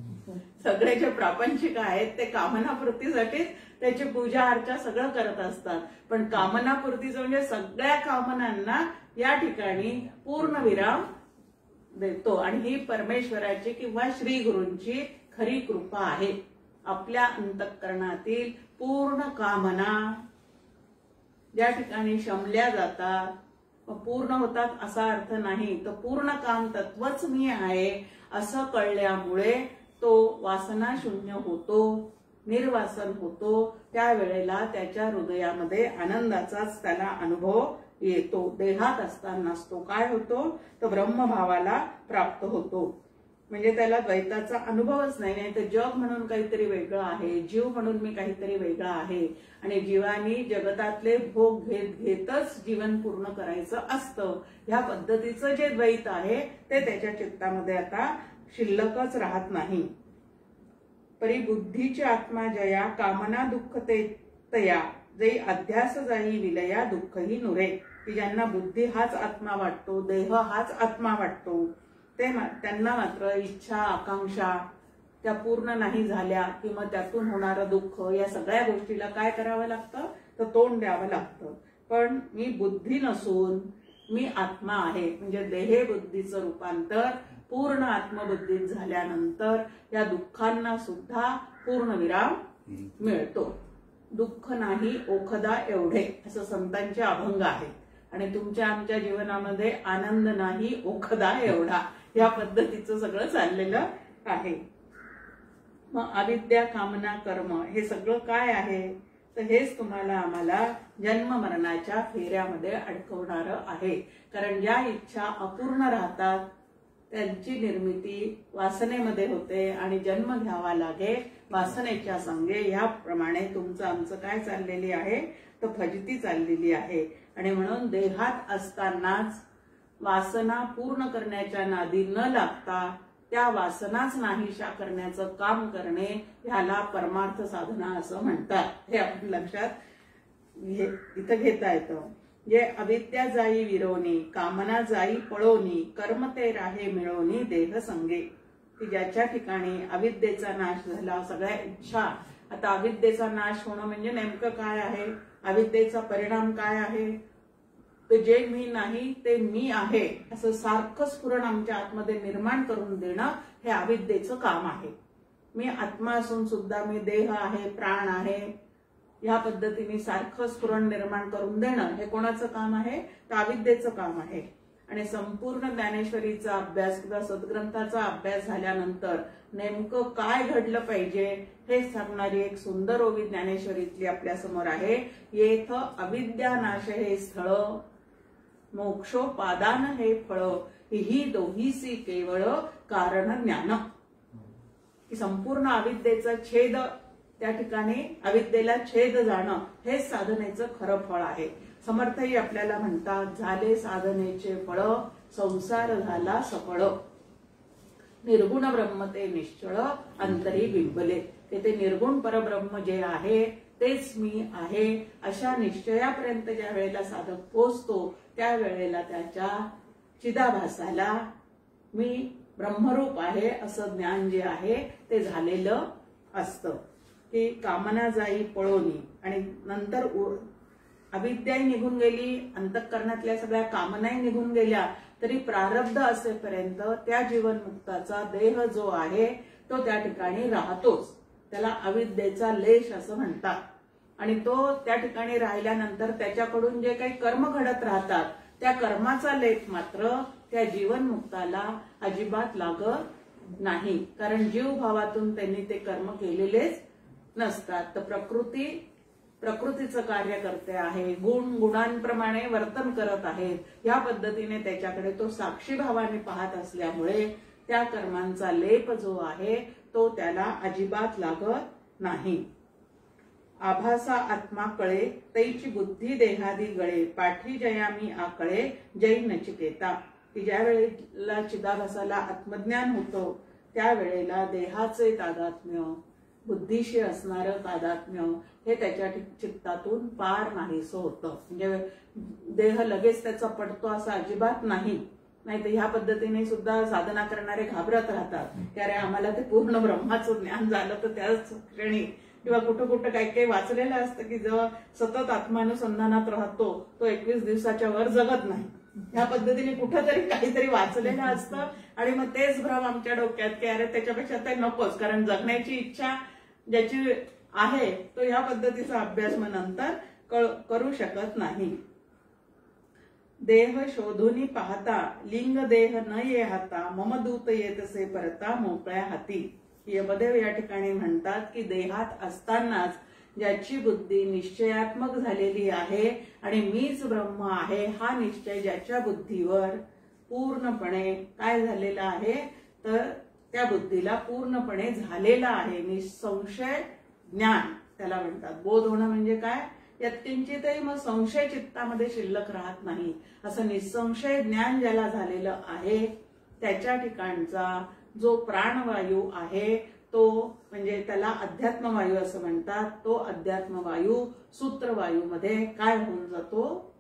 सगळे जे प्रापंचिक आहेत ते कामनापूर्तीसाठीच त्याची पूजा अर्चा सगळं करत असतात. पण कामनापूर्तीचं म्हणजे सगळ्या कामनांना या ठिकाणी पूर्ण विराम देतो आणि ही परमेश्वराची किंवा श्री गुरूंची खरी कृपा आहे. आपल्या अंतःकरणातील पूर्ण कामना ज्या ठिकाणी शमल्या जातात पूर्ण होतात असा अर्थ नाही. तर पूर्ण काम तत्वच मी आहे असं कळल्यामुळे तो वासना शून्य होतो, निर्वासन होतो. त्यावेळेला त्याच्या हृदयामध्ये आनंदाचाच त्याला अनुभव येतो. देहात असतानाच तो काय होतो तर ब्रह्मभावाला प्राप्त होतो. म्हणजे त्याला द्वैताचा अनुभवच नाही. नाही तर जग म्हणून काहीतरी वेगळं आहे, जीव म्हणून मी काहीतरी वेगळा आहे आणि जीवानी जगतातले भोग घेत घेतच जीवन पूर्ण करायचं असतं. ह्या पद्धतीचं जे द्वैत आहे ते त्याच्या चित्तामध्ये आता शिल्लकच राहत नाही. परी बुद्धीची आत्मा जया कामना दुःख ते तया जै अध्यास जाई विलया दुःखही नुरे. की ज्यांना बुद्धी हाच आत्मा वाटतो, देह हाच आत्मा वाटतो, त्यांना मात्र इच्छा आकांक्षा त्या पूर्ण नाही झाल्या की मग त्यातून होणारं दुःख या सगळ्या गोष्टीला काय करावं लागतं तर तोंड द्यावं लागतं. पण मी बुद्धी नसून मी आत्मा आहे म्हणजे देहे बुद्धीचं रूपांतर पूर्ण आत्मबुद्धीत झाल्यानंतर या दुःखांना सुद्धा पूर्ण विराम मिळतो. दुःख नाही ओखदा एवढे असं संतांचे अभंग आहेत आणि तुमच्या आमच्या जीवनामध्ये आनंद नाही ओखदा एवढा या पद्धतीचं सगळं चाललेलं आहे. मग अविद्या कामना कर्म हे सगळं काय आहे तर हेच तुम्हाला आम्हाला जन्म मरणाच्या फेऱ्यामध्ये अडकवणार आहे. कारण ज्या इच्छा अपूर्ण राहतात त्यांची निर्मिती वासनेमध्ये होते आणि जन्म घ्यावा लागे वासनेच्या संगे. याप्रमाणे तुमचं आमचं काय चाललेली आहे तर फजिती चाललेली आहे. आणि म्हणून देहात असतानाच वासना पूर्ण करण्याच्या नादी न लागता त्या वासनाच नाहीशा करण्याचं काम करणे ह्याला परमार्थ साधना असं म्हणतात. हे आपण लक्षात इथं घेता येतं. जे अविद्या जाई विरोनी कामना जाई पळोनी कर्म ते राहे मिळवणी देह संगे. की ज्याच्या ठिकाणी अविद्येचा नाश झाला सगळ्या इच्छा. आता अविद्येचा नाश होणं म्हणजे नेमकं काय आहे, अविद्येचा परिणाम काय आहे तर जे मी नाही ते मी आहे असं सारखं स्फुरण आमच्या आतमध्ये निर्माण करून देणं हे अविद्येचं काम आहे. मी आत्मा असून सुद्धा मी देह आहे प्राण आहे या पद्धतीने सारखं स्फुरण निर्माण करून देणं हे कोणाचं काम आहे तर अविद्येचं काम आहे. आणि संपूर्ण ज्ञानेश्वरीचा अभ्यास किंवा सद्ग्रंथाचा अभ्यास झाल्यानंतर नेमकं काय घडलं पाहिजे हे सांगणारी एक सुंदर ओवी ज्ञानेश्वरीतली आपल्या समोर आहे. येथ अविद्या नाश हे स्थळ मोक्षोपादान हे फळ ही दोहीसी केवळ कारण ज्ञान. की संपूर्ण अविद्येचा छेद त्या ठिकाणी अविद्येला छेद जाणं हे साधनेचं खरं फळ आहे. समर्थही आपल्याला म्हणतात झाले साधनेचे फळ संसार झाला सफळ निर्गुण ब्रह्म ते निश्चळ अंतरी बिंबले. ते निर्गुण परब्रह्म जे आहे तेच मी आहे अशा निश्चयापर्यंत ज्या वेळेला साधक पोचतो त्यावेळेला त्याच्या चिदाभासाला मी ब्रह्मरूप आहे असं ज्ञान जे आहे ते झालेलं असतं. की कामना जाई पळोनी आणि नंतर अविद्याही निघून गेली, अंतःकरणातल्या सगळ्या कामनाही निघून गेल्या तरी प्रारब्ध असेपर्यंत त्या जीवनमुक्ताचा देह जो आहे तो त्या ठिकाणी राहतोच. त्याला अविद्येचा लेश असं म्हणतात. आणि तो त्या ठिकाणी राहिल्यानंतर त्याच्याकडून जे काही कर्म घडत राहतात त्या कर्माचा लेप मात्र त्या जीवनमुक्ताला अजिबात लागत नाही. कारण जीवभावातून त्यांनी ते कर्म केलेलेच नसतात. तर प्रकृतीचं कार्य करते आहे, गुण गुणांप्रमाणे वर्तन करत आहेत. या पद्धतीने त्याच्याकडे तो साक्षी भावाने पाहत असल्यामुळे त्या कर्मांचा लेप जो आहे तो त्याला अजिबात लागत नाही. आभासा आत्मा कळे तैची बुद्धी देहादी गळे पाठी जयामी आकळे जै नचिकेता. की ज्या वेळेला चिदाभासाला आत्मज्ञान होतं त्यावेळेला देहाचे तादात्म्य बुद्धीशी असणारं तादात्म्य हे त्याच्या चित्तातून पार नाहीसं होतं. म्हणजे देह लगेच त्याचा पडतो असं अजिबात नाही. नाही तर ह्या पद्धतीने सुद्धा साधना करणारे घाबरत राहतात की अरे आम्हाला ते पूर्ण ब्रह्माचं ज्ञान झालं तर त्याच क्षणी किंवा कुठं कुठं काही काही वाचलेलं असतं की जेव्हा सतत आत्मानुसंधानात राहतो तो 21 दिवसाच्या वर जगत नाही. ह्या पद्धतीने कुठंतरी काहीतरी वाचलेलं असतं आणि मग तेच भ्रम आमच्या डोक्यात की अरे त्याच्यापेक्षा ते नकोच. कारण जगण्याची इच्छा ज्याची आहे तो ह्या पद्धतीचा अभ्यास मग नंतर करू शकत नाही. देह शोधून पाहता लिंग देह न ये हाता मम दूत येतसे परता मोकळ्या हाती. यमदेव या ठिकाणी म्हणतात की देहात असतानाच ज्याची बुद्धी निश्चयात्मक झालेली आहे आणि मीच ब्रह्म आहे हा निश्चय ज्याच्या बुद्धीवर पूर्णपणे काय झालेला आहे तर त्या बुद्धीला पूर्णपणे झालेला आहे. निसंशय ज्ञान त्याला म्हणतात. बोध होणं म्हणजे काय? यत्किंचितही मग संशय चित्तामध्ये शिल्लक राहत नाही. असं निसंशय ज्ञान ज्याला झालेलं आहे त्याच्या ठिकाणचा जो प्राणवायू आहे तो म्हणजे त्याला अध्यात्मवायू असं म्हणतात. तो अध्यात्मवायू सूत्रवायूमध्ये काय होऊन जातो?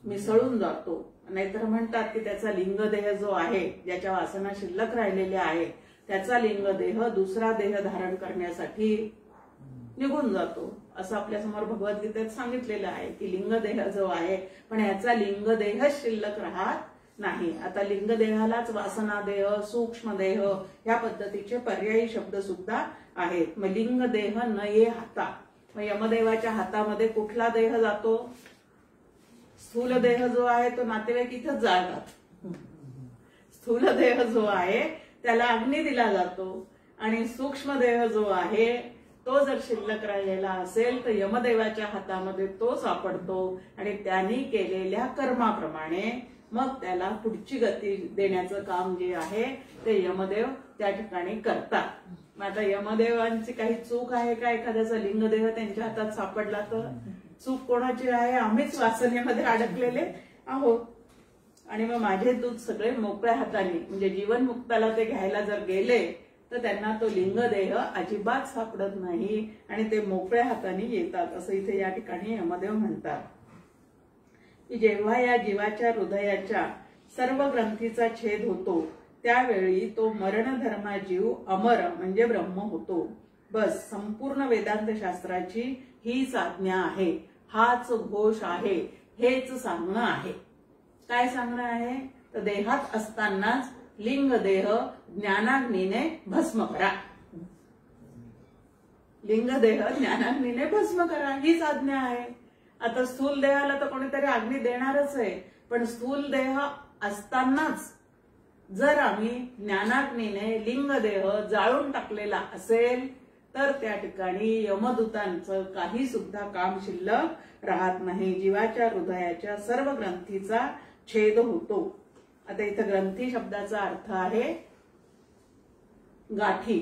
मिसळून जातो. नाहीतर म्हणतात की त्याचा लिंगदेह जो आहे, ज्याच्या वासना शिल्लक राहिलेल्या आहे, त्याचा लिंगदेह दुसरा देह धारण करण्यासाठी निघून जातो. असं आपल्या समोर भगवद्गीतेत सांगितलेलं आहे की लिंगदेह जो आहे पण याचा लिंगदेह शिल्लक राहत नाही. आता लिंगदेहालाच वासनादेह, सूक्ष्मदेह या पद्धतीचे पर्यायी शब्द सुद्धा आहेत. मग लिंगदेह न ये हाता. मग यमदेवाच्या हातामध्ये कुठला देह जातो? स्थूल देह जो आहे तो नातेवाईक इथंच जातात. स्थूल देह जो आहे त्याला अग्नी दिला जातो आणि सूक्ष्म देह जो आहे तो जर शिल्लक राहिलेला असेल तर यमदेवाच्या हातामध्ये तो सापडतो आणि त्यांनी केलेल्या कर्माप्रमाणे मग त्याला पुढची गती देण्याचं काम जे आहे ते यमदेव त्या ठिकाणी करतात. मग आता यमदेवांची काही चूक आहे का? एखाद्याचा लिंगदेह त्यांच्या हातात सापडला तर चूक कोणाची आहे? आम्हीच वासनेमध्ये अडकलेले आहोत. आणि मग माझे दूत सगळे मोकळ्या हाताने म्हणजे जीवनमुक्ताला ते घ्यायला जर गेले तर त्यांना तो लिंगदेह अजिबात सापडत नाही आणि ते मोकळ्या हाताने येतात असं इथे या ठिकाणी यमदेव म्हणतात. की जेव्हा या जीवाच्या हृदयाच्या सर्व ग्रंथीचा छेद होतो त्यावेळी तो मरणधर्मा जीव अमर म्हणजे ब्रह्म होतो. बस संपूर्ण वेदांत शास्त्राची हीच आज्ञा आहे, हाच घोष आहे, हेच सांगणं आहे. काय सांगणं आहे? तर देहात असतानाच लिंगदेह ज्ञानाग्नीने भस्म करा. लिंगदेह ज्ञानाग्नीने भस्म करा हीच आज्ञा आहे. आता स्थूल देहाला तर कोणीतरी अग्नी देणारच आहे, पण स्थूल देह असतानाच जर आम्ही ज्ञानाग्नीने लिंगदेह जाळून टाकलेला असेल तर त्या ठिकाणी यमदूतांचं काही सुद्धा काम शिल्लक राहत नाही. जीवाच्या हृदयाच्या सर्व ग्रंथीचा छेद होतो. आता इथं ग्रंथी शब्दाचा अर्थ आहे गाठी.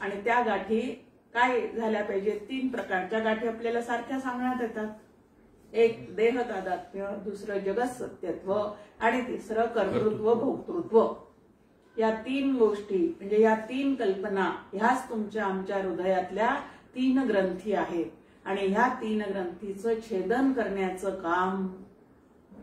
आणि त्या गाठी काय झाल्या पाहिजे? 3 प्रकारच्या गाठी आपल्याला सारख्या सांगण्यात येतात. एक देह तादात्म्य, दुसरं जगत सत्यत्व आणि तिसरं कर्तृत्व भोक्तृत्व. या 3 गोष्टी म्हणजे या 3 कल्पना ह्याच तुमच्या आमच्या हृदयातल्या 3 ग्रंथी आहेत आणि ह्या 3 ग्रंथीचं छेदन करण्याचं काम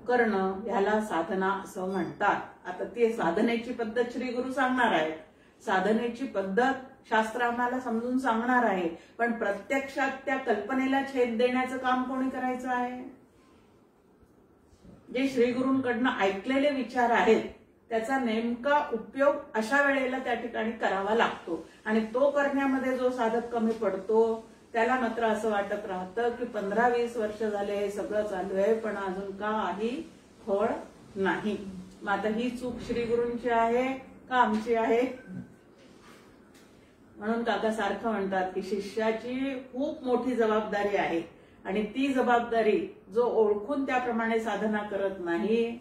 करणं ह्याला साधना असं म्हणतात. आता ती साधनेची पद्धत श्री गुरु सांगणार आहेत. साधनेची पद्धत शास्त्र आम्हाला समजून सांगणार आहे, पण प्रत्यक्षात त्या कल्पनेला छेद देण्याचं काम कोणी करायचं आहे? जे श्री गुरूंकडनं ऐकलेले विचार आहेत त्याचा नेमका उपयोग अशा वेळेला त्या ठिकाणी करावा लागतो आणि तो करण्यामध्ये जो साधक कमी पडतो त्याला मात्र असं वाटत राहतं की 15-20 वर्ष झाले हे सगळं चालू आहे पण अजून काही फळ नाही. मग आता ही चूक श्री गुरूंची आहे का आमची आहे? म्हणून काका सारखं म्हणतात की शिष्याची खूप मोठी जबाबदारी आहे आणि ती जबाबदारी जो ओळखून त्याप्रमाणे साधना करत नाही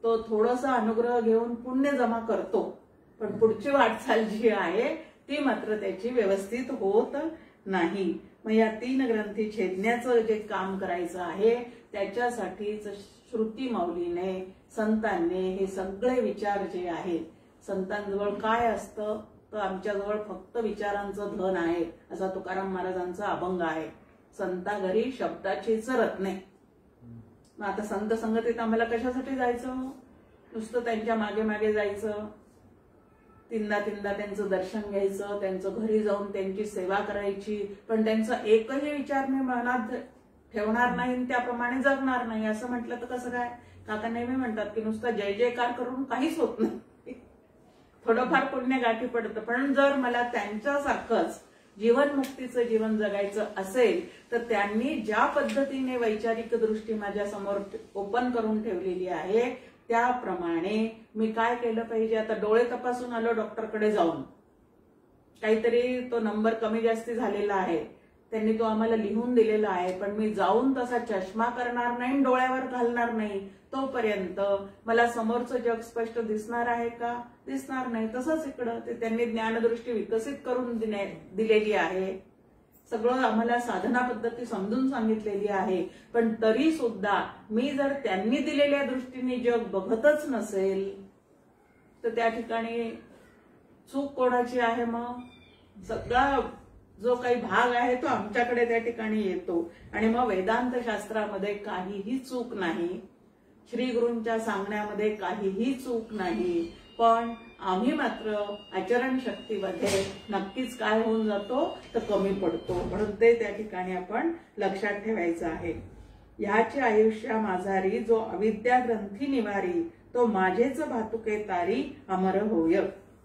तो थोडासा अनुग्रह घेऊन पुण्य जमा करतो, पण पुढची वाटचाल जी आहे ती मात्र त्याची व्यवस्थित होत नाही. मग या 3 ग्रंथी छेदण्याचं जे काम करायचं आहे त्याच्यासाठीच श्रुती माऊलीने संतांनी हे सगळे विचार जे आहेत, संतांजवळ काय असतं तर आमच्याजवळ फक्त विचारांचं धन आहे असा तुकाराम महाराजांचा अभंग आहे. संता घरी शब्दाचीच रत्ने. मग आता संत संगतीत आम्हाला कशासाठी जायचं? नुसतं त्यांच्या मागे मागे जायचं, तीनदा त्यांचं दर्शन घ्यायचं, त्यांचं घरी जाऊन त्यांची सेवा करायची, पण त्यांचा एकही विचार मी मनात ठेवणार नाही त्याप्रमाणे जगणार नाही असं म्हटलं तर कसं काय? काका नेहमी म्हणतात की नुसतं जय जयकार करून काहीच होत नाही. थोडंफार पुण्य गाठी पडतं, पण जर मला त्यांच्यासारखंच जीवनमुक्तीचं जीवन जगायचं असेल तर त्यांनी ज्या पद्धतीने वैचारिक दृष्टी माझ्या समोर ओपन करून ठेवलेली आहे त्याप्रमाणे मी काय केलं पाहिजे? आता डोळे तपासून आलो डॉक्टरकडे जाऊन, काहीतरी तो नंबर कमी जास्ती झालेला आहे त्यांनी तो आम्हाला लिहून दिलेला आहे, पण मी जाऊन तसा चष्मा करणार नाही, डोळ्यावर घालणार नाही तोपर्यंत मला समोरचं जग स्पष्ट दिसणार आहे का? दिसणार नाही. तसंच इकडं ते त्यांनी ज्ञानदृष्टी विकसित करून दिलेली आहे, सगळं आम्हाला साधना पद्धती समजून सांगितलेली आहे, पण तरी सुद्धा मी जर त्यांनी दिलेल्या दृष्टीने जग बघतच नसेल तर त्या ठिकाणी चूक कोणाची आहे? मग सगळा जो काही भाग आहे तो आमच्याकडे त्या ठिकाणी येतो आणि मग वेदांत शास्त्रामध्ये काहीही चूक नाही, श्री गुरूंच्या सांगण्यामध्ये काहीही चूक नाही, पण आम्ही मात्र आचरण शक्तीमध्ये नक्कीच काय होऊन जातो तर कमी पडतो. म्हणून ते त्या ठिकाणी आपण लक्षात ठेवायचं आहे. ह्याची आयुष्या माझारी जो अविद्या ग्रंथी निवारी तो माझेच भातुके तारी अमर होय.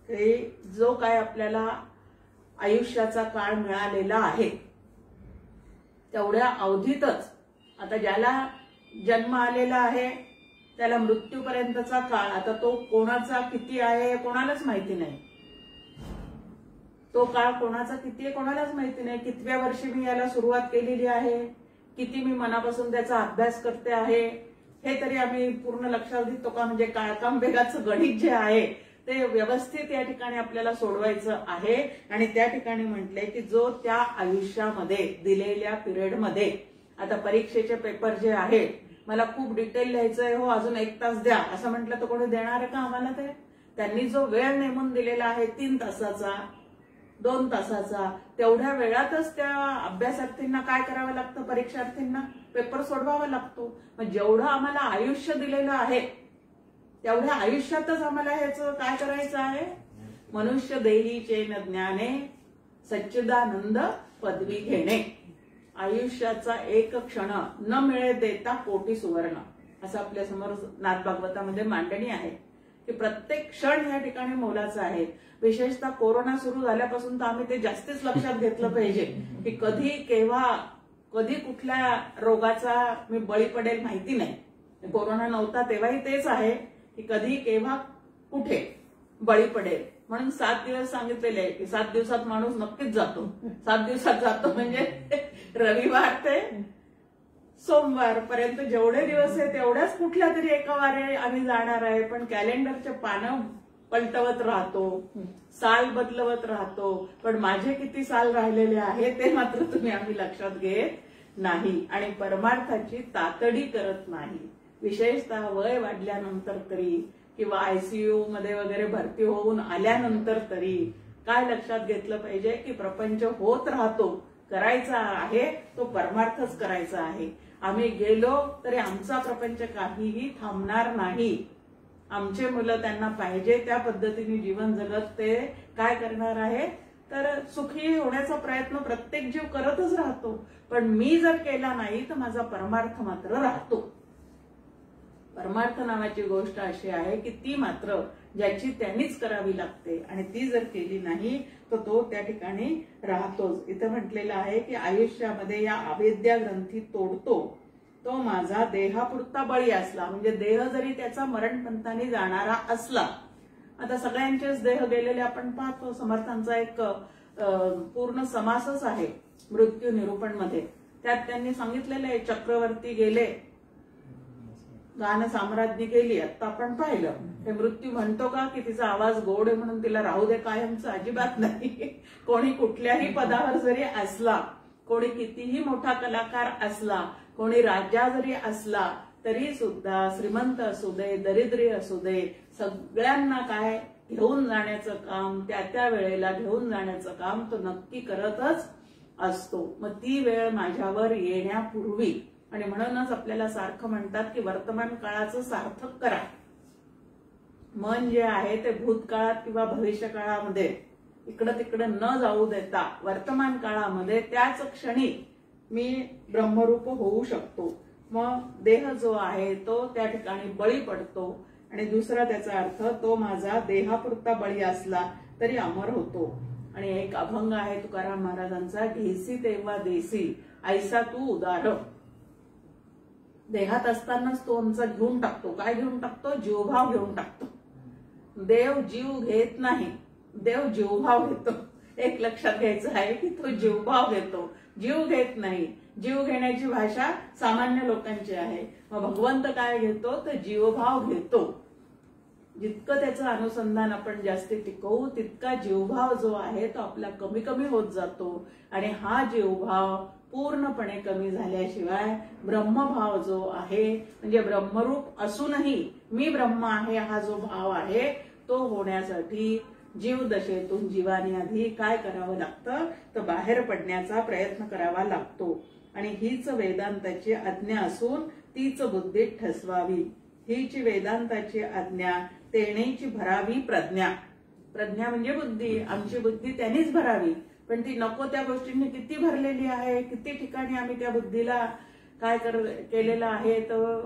ते जो काय आपल्याला आयुष्याचा काळ मिळालेला आहे तेवढ्या अवधीतच, आता ज्याला जन्म आलेला आहे त्याला मृत्यूपर्यंतचा काळ, आता तो कोणाचा किती आहे कोणालाच माहिती नाही. तो काळ कोणाचा किती आहे कोणालाच माहिती नाही. कितव्या वर्षी मी याला सुरुवात केलेली आहे, किती मी मनापासून त्याचा अभ्यास करते आहे हे तरी आम्ही पूर्ण लक्षात घेतो का? म्हणजे काळकाम वेगाचं गणित जे आहे ते व्यवस्थित या ठिकाणी आपल्याला सोडवायचं आहे. आणि त्या ठिकाणी म्हटलंय की जो त्या आयुष्यामध्ये दिलेल्या पिरियडमध्ये, आता परीक्षेचे पेपर जे आहे मला खूप डिटेल लिहायचंय, हो अजून 1 तास द्या असं म्हटलं तर कोणी देणार आहे का आम्हाला? ते त्यांनी जो वेळ नेमून दिलेला आहे 3 तासाचा 2 तासाचा, तेवढ्या वेळातच त्या अभ्यासार्थींना काय करावं लागतं? परीक्षार्थींना पेपर सोडवावा लागतो. मग जेवढं आम्हाला आयुष्य दिलेलं आहे तेवढ्या आयुष्यातच आम्हाला ह्याचं काय करायचं आहे? मनुष्य देहीचे न ज्ञाने सच्चिदानंद पदवी घेणे. आयुष्याचा एक क्षण न मिळे देता कोटी सुवर्ण, असं आपल्या समोर नाथ भागवतामध्ये मांडणी आहे की प्रत्येक क्षण या ठिकाणी मोलाचा आहे. विशेषतः कोरोना सुरू झाल्यापासून तर आम्ही ते जास्तीच लक्षात घेतलं पाहिजे की कधी केव्हा कधी कुठल्या रोगाचा मी बळी पडेल माहिती नाही. कोरोना नव्हता तेव्हाही तेच आहे की कधी केव्हा कुठे बळी पडेल. म्हणून 7 दिवस सांगितलेले आहे की 7 दिवसात माणूस नक्कीच जातो. 7 दिवसात जातो म्हणजे रविवार ते सोमवार पर्यंत जेवढे दिवस आहे तेवढ्याच कुठल्या तरी एका वारे आम्ही जाणार आहे. पण कॅलेंडरचे पानं पलटवत राहतो, साल बदलवत राहतो, पण माझे किती साल राहिलेले आहे ते मात्र तुम्ही आम्ही लक्षात घेत नाही आणि परमार्थाची तातडी करत नाही. विशेषतः वय वाढल्यानंतर तरी किंवा आयसीयू मध्ये वगैरे भरती होऊन आल्यानंतर तरी काय लक्षात घेतलं पाहिजे की प्रपंच होत राहतो, करायचा आहे तो परमार्थच करायचा आहे. आम्ही गेलो तरी आमचा प्रपंच काहीही थांबणार नाही. आमचे मुलं त्यांना पाहिजे त्या पद्धतीने जीवन जगत ते काय करणार आहे तर सुखी होण्याचा प्रयत्न प्रत्येक जीव करतच राहतो. पण मी जर केला नाही तर माझा परमार्थ मात्र राहतो. परमार्थ नावाची गोष्ट अशी आहे की ती मात्र ज्याची त्यांनीच करावी लागते आणि ती जर केली नाही तर तो त्या ठिकाणी राहतोच. इथं म्हटलेलं आहे की आयुष्यामध्ये या अविद्या ग्रंथी तोडतो तो माझा देहापुरता बळी असला, म्हणजे देह जरी त्याचा मरणपंथाने जाणारा असला. आता सगळ्यांचेच देह गेलेले आपण पाहतो. समर्थांचा एक पूर्ण समासच आहे मृत्यू निरूपण मध्ये. त्यात त्यांनी सांगितलेलं आहे चक्रवर्ती गेले, गान साम्राज्ञी गेली. आता आपण पाहिलं हे मृत्यू म्हणतो का की तिचा आवाज गोड आहे म्हणून तिला राहू दे कायमचं? अजिबात नाही. कोणी कुठल्याही पदावर जरी असला, कोणी कितीही मोठा कलाकार असला, कोणी राजा जरी असला तरी सुद्धा श्रीमंत असू दे दरिद्री असू दे सगळ्यांना काय घेऊन जाण्याचं काम, त्या वेळेला घेऊन जाण्याचं काम तो नक्की करतच असतो. मग ती वेळ माझ्यावर येण्यापूर्वी, आणि म्हणूनच आपल्याला सारखं म्हणतात की वर्तमान काळाचं सार्थक करा. मन जे आहे ते भूतकाळात किंवा भविष्य काळामध्ये इकडं तिकडं न जाऊ देता वर्तमान काळामध्ये त्याच क्षणी मी ब्रह्मरूप होऊ शकतो. मग देह जो आहे तो त्या ठिकाणी बळी पडतो. आणि दुसरा त्याचा अर्थ तो माझा देहापुरता बळी असला तरी अमर होतो. आणि एक अभंग आहे तुकाराम महाराजांचा, घेसी तेव्हा देसी ऐसा तू उदार. देहात असतानाच तो आमचा घेऊन टाकतो. काय घेऊन टाकतो? जीवभाव घेऊन टाकतो. देव जीव घेत नाही, देव जीवभाव घेतो. एक लक्षात घ्यायचं आहे की तो जीवभाव घेतो. जीव घेत नाही. जीव घेण्याची भाषा सामान्य लोकांची आहे. मग भगवंत काय घेतो तर जीवभाव घेतो. जितकं त्याचं अनुसंधान आपण जास्ती टिकवू तितका जीवभाव जो आहे तो आपला कमी कमी होत जातो. आणि हा जीवभाव पूर्णपणे कमी झाल्याशिवाय ब्रह्मभाव जो आहे म्हणजे ब्रह्मरूप असूनही मी ब्रह्म आहे हा जो भाव आहे तो होण्यासाठी जीवदशेतून जीवाने आधी काय करावं लागतं तर बाहेर पडण्याचा प्रयत्न करावा लागतो. आणि हीच वेदांताची आज्ञा असून तीच बुद्धीत ठसवावी. हीच वेदांताची आज्ञा तेणेची भरावी प्रज्ञा. प्रज्ञा म्हणजे बुद्धी. आमची बुद्धी त्यांनीच भरावी. पण ती नको त्या गोष्टींनी किती भरलेली आहे. किती ठिकाणी आम्ही त्या बुद्धीला काय केलेलं आहे तर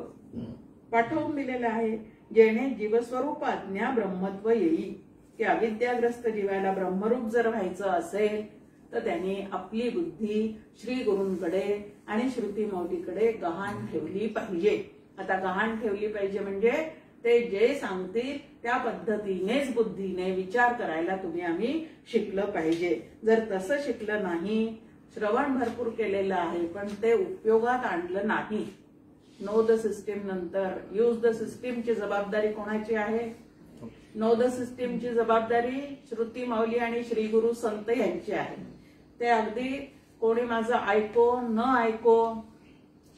पाठवून दिलेलं आहे. जेणे जीवस्वरूप आज्ञा ब्रह्मत्व येईल. की अविद्याग्रस्त जीवाला ब्रह्मरूप जर व्हायचं असेल तर त्यांनी आपली बुद्धी श्री गुरूंकडे आणि श्रुती माऊलीकडे गहाण ठेवली पाहिजे. आता गहाण ठेवली पाहिजे म्हणजे ते जे सांगतील त्या पद्धतीनेच बुद्धीने विचार करायला आम्ही शिकलं पाहिजे. जर तसं शिकलं नाही, श्रवण भरपूर केलेलं आहे पण ते उपयोगात आणलं नाही, नो द सिस्टीम नंतर यूज द सिस्टीमची जबाबदारी कोणाची आहे? नो द सिस्टीमची जबाबदारी श्रुती माऊली आणि श्री गुरु संत यांची आहे. ते अगदी कोणी माझं ऐको न ऐको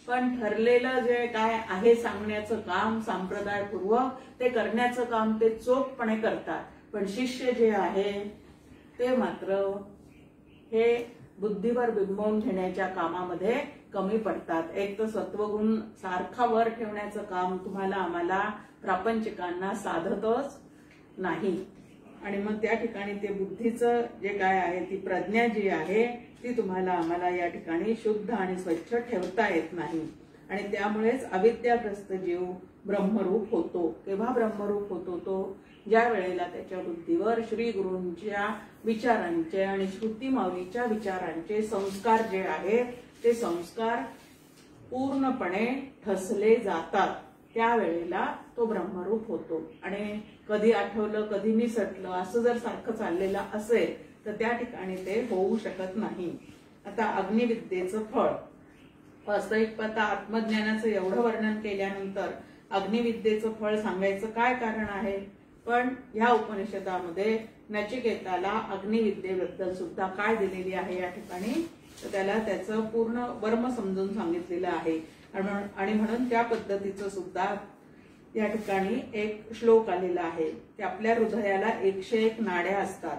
पण ठरलेलं जे काय आहे सांगण्याचं काम संप्रदायपूर्वक ते करण्याचं काम ते चोखपणे करतात. पण शिष्य जे आहे ते मात्र हे बुद्धीवर बिंबवून घेण्याच्या कामामध्ये कमी पडतात. एक तर सत्वगुण सारखा वर ठेवण्याचं काम तुम्हाला आम्हाला प्रापंचिकांना साधतच नाही. आणि मग त्या ठिकाणी ते बुद्धीचं जे काय आहे ती प्रज्ञा जी आहे ती तुम्हाला आम्हाला या ठिकाणी शुद्ध आणि स्वच्छ ठेवता येत नाही. आणि त्यामुळेच अविद्याग्रस्त जीव ब्रह्मरूप होतो. केव्हा ब्रह्मरूप होतो तो? ज्या वेळेला त्याच्या बुद्धीवर श्री गुरूंच्या विचारांचे आणि श्रुती माऊलीच्या विचारांचे संस्कार जे आहेत ते संस्कार पूर्णपणे ठसले जातात. त्यावेळेला तो ब्रह्मरूप होतो. आणि कधी आठवलं कधी निसटलं असं जर सारखं चाललेलं असेल तर त्या ठिकाणी ते होऊ शकत नाही. आता अग्निविद्येचं फळ वास्तविक आता आत्मज्ञानाचं एवढं वर्णन केल्यानंतर अग्निविद्येचं फळ सांगायचं काय कारण आहे? पण ह्या उपनिषदामध्ये नचिकेताला अग्निविद्येबद्दल सुद्धा काय दिलेली आहे या ठिकाणी तर त्याला त्याचं पूर्ण वर्म समजून सांगितलेलं आहे. आणि म्हणून त्या पद्धतीचं सुद्धा या ठिकाणी एक श्लोक आलेला आहे की आपल्या हृदयाला 101 नाड्या असतात.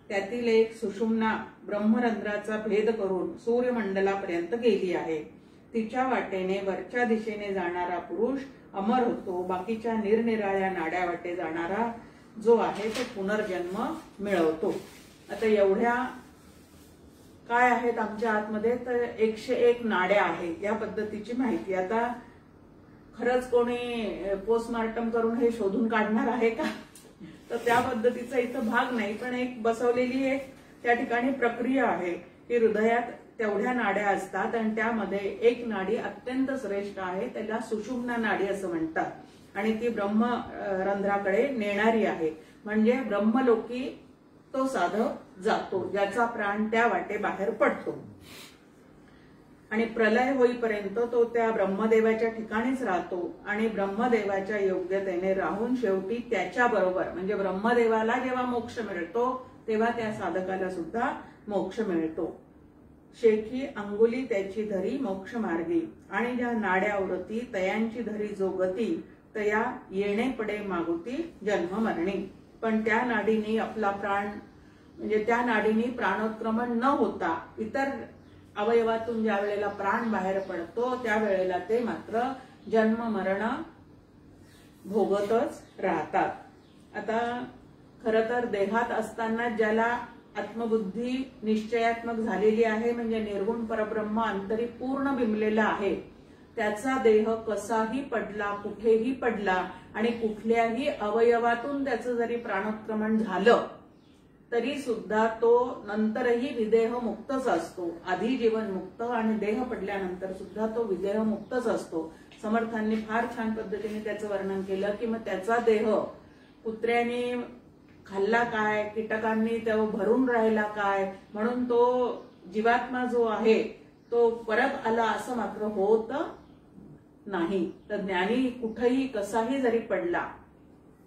त्यातील एक सुषुम्ना ब्रह्मरंध्राचा भेद करून सूर्यमंडलापर्यंत गेली आहे. तिच्या वाटेने वरच्या दिशेने जाणारा पुरुष अमर होतो. बाकीच्या निरनिराळ्या नाड्या वाटे जाणारा जो आहे तो पुनर्जन्म मिळवतो. आता एवढ्या काय आहेत आमच्या आतमध्ये तर 101 नाड्या आहेत या पद्धतीची माहिती. आता खरंच कोणी पोस्टमार्टम करून हे शोधून काढणार आहे का तर त्या पद्धतीचा इथं भाग नाही. पण एक बसवलेली एक त्या ठिकाणी प्रक्रिया आहे की हृदयात तेवढ्या नाड्या असतात आणि त्यामध्ये एक नाडी अत्यंत श्रेष्ठ आहे त्याला सुषुम्ना नाडी असं म्हणतात. आणि ती ब्रह्मरंध्राकडे नेणारी आहे. म्हणजे ब्रह्मलोकी तो साधक जातो ज्याचा प्राण त्या वाटे बाहेर पडतो. आणि प्रलय होईपर्यंत तो त्या ब्रह्मदेवाच्या ठिकाणीच राहतो. आणि ब्रह्मदेवाच्या योग्यतेने राहून शेवटी त्याच्या बरोबर म्हणजे ब्रह्मदेवाला जेव्हा मोक्ष मिळतो तेव्हा त्या साधकाला सुद्धा मोक्ष मिळतो. शेखी अंगुली त्याची धरी मोक्ष मार्गी आणि ज्या नाड्यावरती तयांची धरी जो गती तया येणे पडे मागुती जन्म मरणी. पण त्या नाडीने आपला प्राण म्हणजे त्या नाडीने प्राणोत्क्रमण न होता इतर अवयवातून ज्या वेळेला प्राण बाहेर पडतो त्यावेळेला ते मात्र जन्म मरण भोगतच राहतात. आता खरं तर देहात असताना ज्याला आत्मबुद्धी निश्चयात्मक झालेली आहे म्हणजे निर्गुण परब्रह्म अंतरी पूर्ण बिंबलेला आहे त्याचा देह कसाही पडला कुठेही पडला आणि कुठल्याही अवयवातून त्याचं जरी प्राणोत्क्रमण झालं तरी सुद्धा तो नंतरही विदेह मुक्तच असतो. आधी जीवन मुक्त आणि देह पडल्यानंतर सुद्धा तो विदेह मुक्तच असतो. समर्थांनी फार छान पद्धतीने त्याचं वर्णन केलं की मग त्याचा देह कुत्र्याने खाल्ला काय कीटकांनी तो भरून राहिला काय म्हणून तो जीवात्मा जो आहे तो परत आला असं मात्र होत नाही. तर ज्ञानी कुठेही कसाही जरी पडला,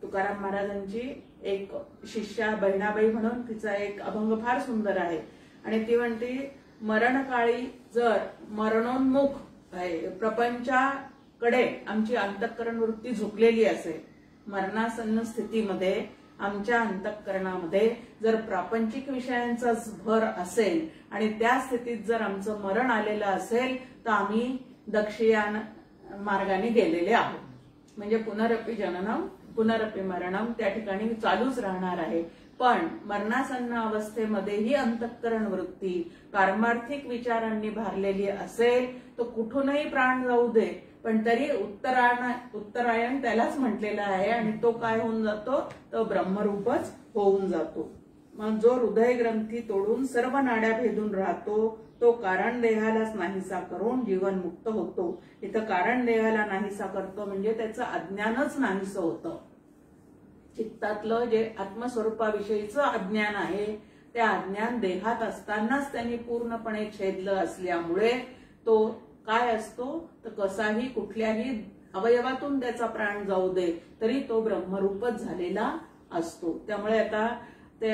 तुकाराम महाराजांची एक शिष्या बहिणाबाई म्हणून तिचा एक अभंग फार सुंदर आहे आणि ती म्हणते, मरणकाळी जर मरणोन्मुख प्रपंचाकडे आमची अंतःकरण वृत्ती झुकलेली असेल, मरणासन्न स्थितीमध्ये आमच्या अंतःकरणामध्ये जर प्रापंचिक विषयांचा भर असेल आणि त्या स्थितीत जर आमचं मरण आलेलं असेल तर आम्ही दक्षियान मार्गाने गेलेले आहोत. म्हणजे पुनरपि जननम पुनरपि मरणम त्या ठिकाणी चालूच राहणार आहे. पण मरणासन्न अवस्थेमध्येही अंतःकरण वृत्ती पारमार्थिक विचारांनी भारलेली असेल तर कुठूनही प्राण जाऊ दे, पण तरी उत्तरायण त्यालाच म्हटलेलं आहे आणि तो काय होऊन जातो, तो ब्रह्मरूपच होऊन जातो. मग जो हृदय ग्रंथी तोडून सर्व नाड्या भेदून राहतो तो कारण देहालाच नाहीसा करून जीवन मुक्त होतो. इथं कारण देहाला नाहीसा करतो म्हणजे त्याचं अज्ञानच नाहीसं होतं. चित्तातलं जे आत्मस्वरूपाविषयीचं अज्ञान आहे त्या अज्ञान देहात असतानाच त्यांनी पूर्णपणे छेदलं असल्यामुळे तो काय असतो तर कसाही कुठल्याही अवयवातून त्याचा प्राण जाऊ दे तरी तो ब्रह्मरूपच झालेला असतो. त्यामुळे आता ते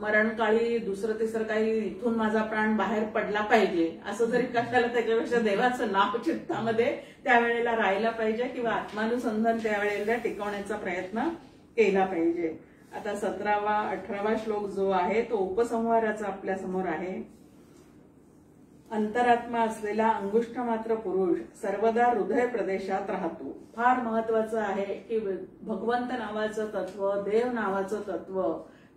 मरणकाळी दुसरं तिसरं काही इथून माझा प्राण बाहेर पडला पाहिजे असं जरी कशाला, त्याच्यापेक्षा देवाचं नाव चित्तामध्ये त्यावेळेला राहायला पाहिजे किंवा आत्मानुसंधान त्यावेळेला टिकवण्याचा प्रयत्न केला पाहिजे. आता 17वा 18वा श्लोक जो आहे तो उपसंहाराचा आपल्या समोर आहे. अंतरात्मा असलेला अंगुष्ठ मात्र पुरुष सर्वदा हृदय प्रदेशात राहतो. फार महत्वाचं आहे की भगवंत नावाचं तत्व, देव नावाचं तत्व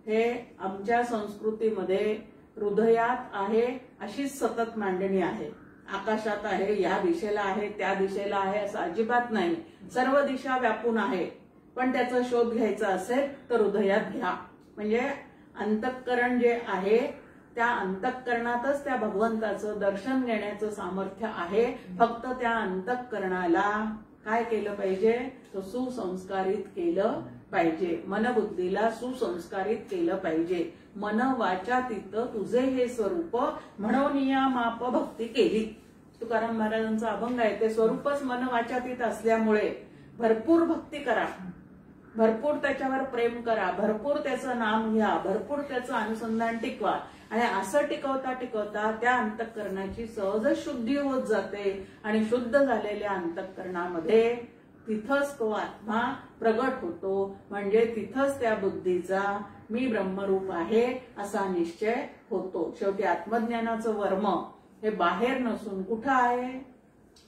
हे आमच्या संस्कृतीमध्ये हृदयात आहे अशीच सतत मांडणी आहे. आकाशात आहे, या दिशेला आहे, त्या दिशेला आहे असं अजिबात नाही. सर्व दिशा व्यापून आहे, पण त्याचा शोध घ्यायचा असेल तर हृदयात घ्या. म्हणजे अंतःकरण जे आहे त्या अंतःकरणातच त्या भगवंताचं दर्शन घेण्याचं सामर्थ्य आहे. फक्त त्या अंतःकरणाला काय केलं पाहिजे, तो सुसंस्कारित केलं पाहिजे. मनबुद्धीला सुसंस्कारित केलं पाहिजे. मन वाचातीत तुझे हे स्वरूप म्हणून या माप भक्ती केली. तुकाराम महाराजांचा अभंग आहे. ते स्वरूपच मन वाचातीत असल्यामुळे भरपूर भक्ती करा, भरपूर त्याच्यावर प्रेम करा, भरपूर त्याचं नाम घ्या, भरपूर त्याचं अनुसंधान टिकवा आणि असं टिकवता टिकवता त्या अंतःकरणाची सहज शुद्धी होत जाते आणि शुद्ध झालेल्या अंतःकरणामध्ये तिथंच तो आत्मा प्रगट होतो. म्हणजे तिथंच त्या बुद्धीचा मी ब्रह्मरूप आहे असा निश्चय होतो. शेवटी आत्मज्ञानाचं वर्म हे बाहेर नसून कुठं आहे,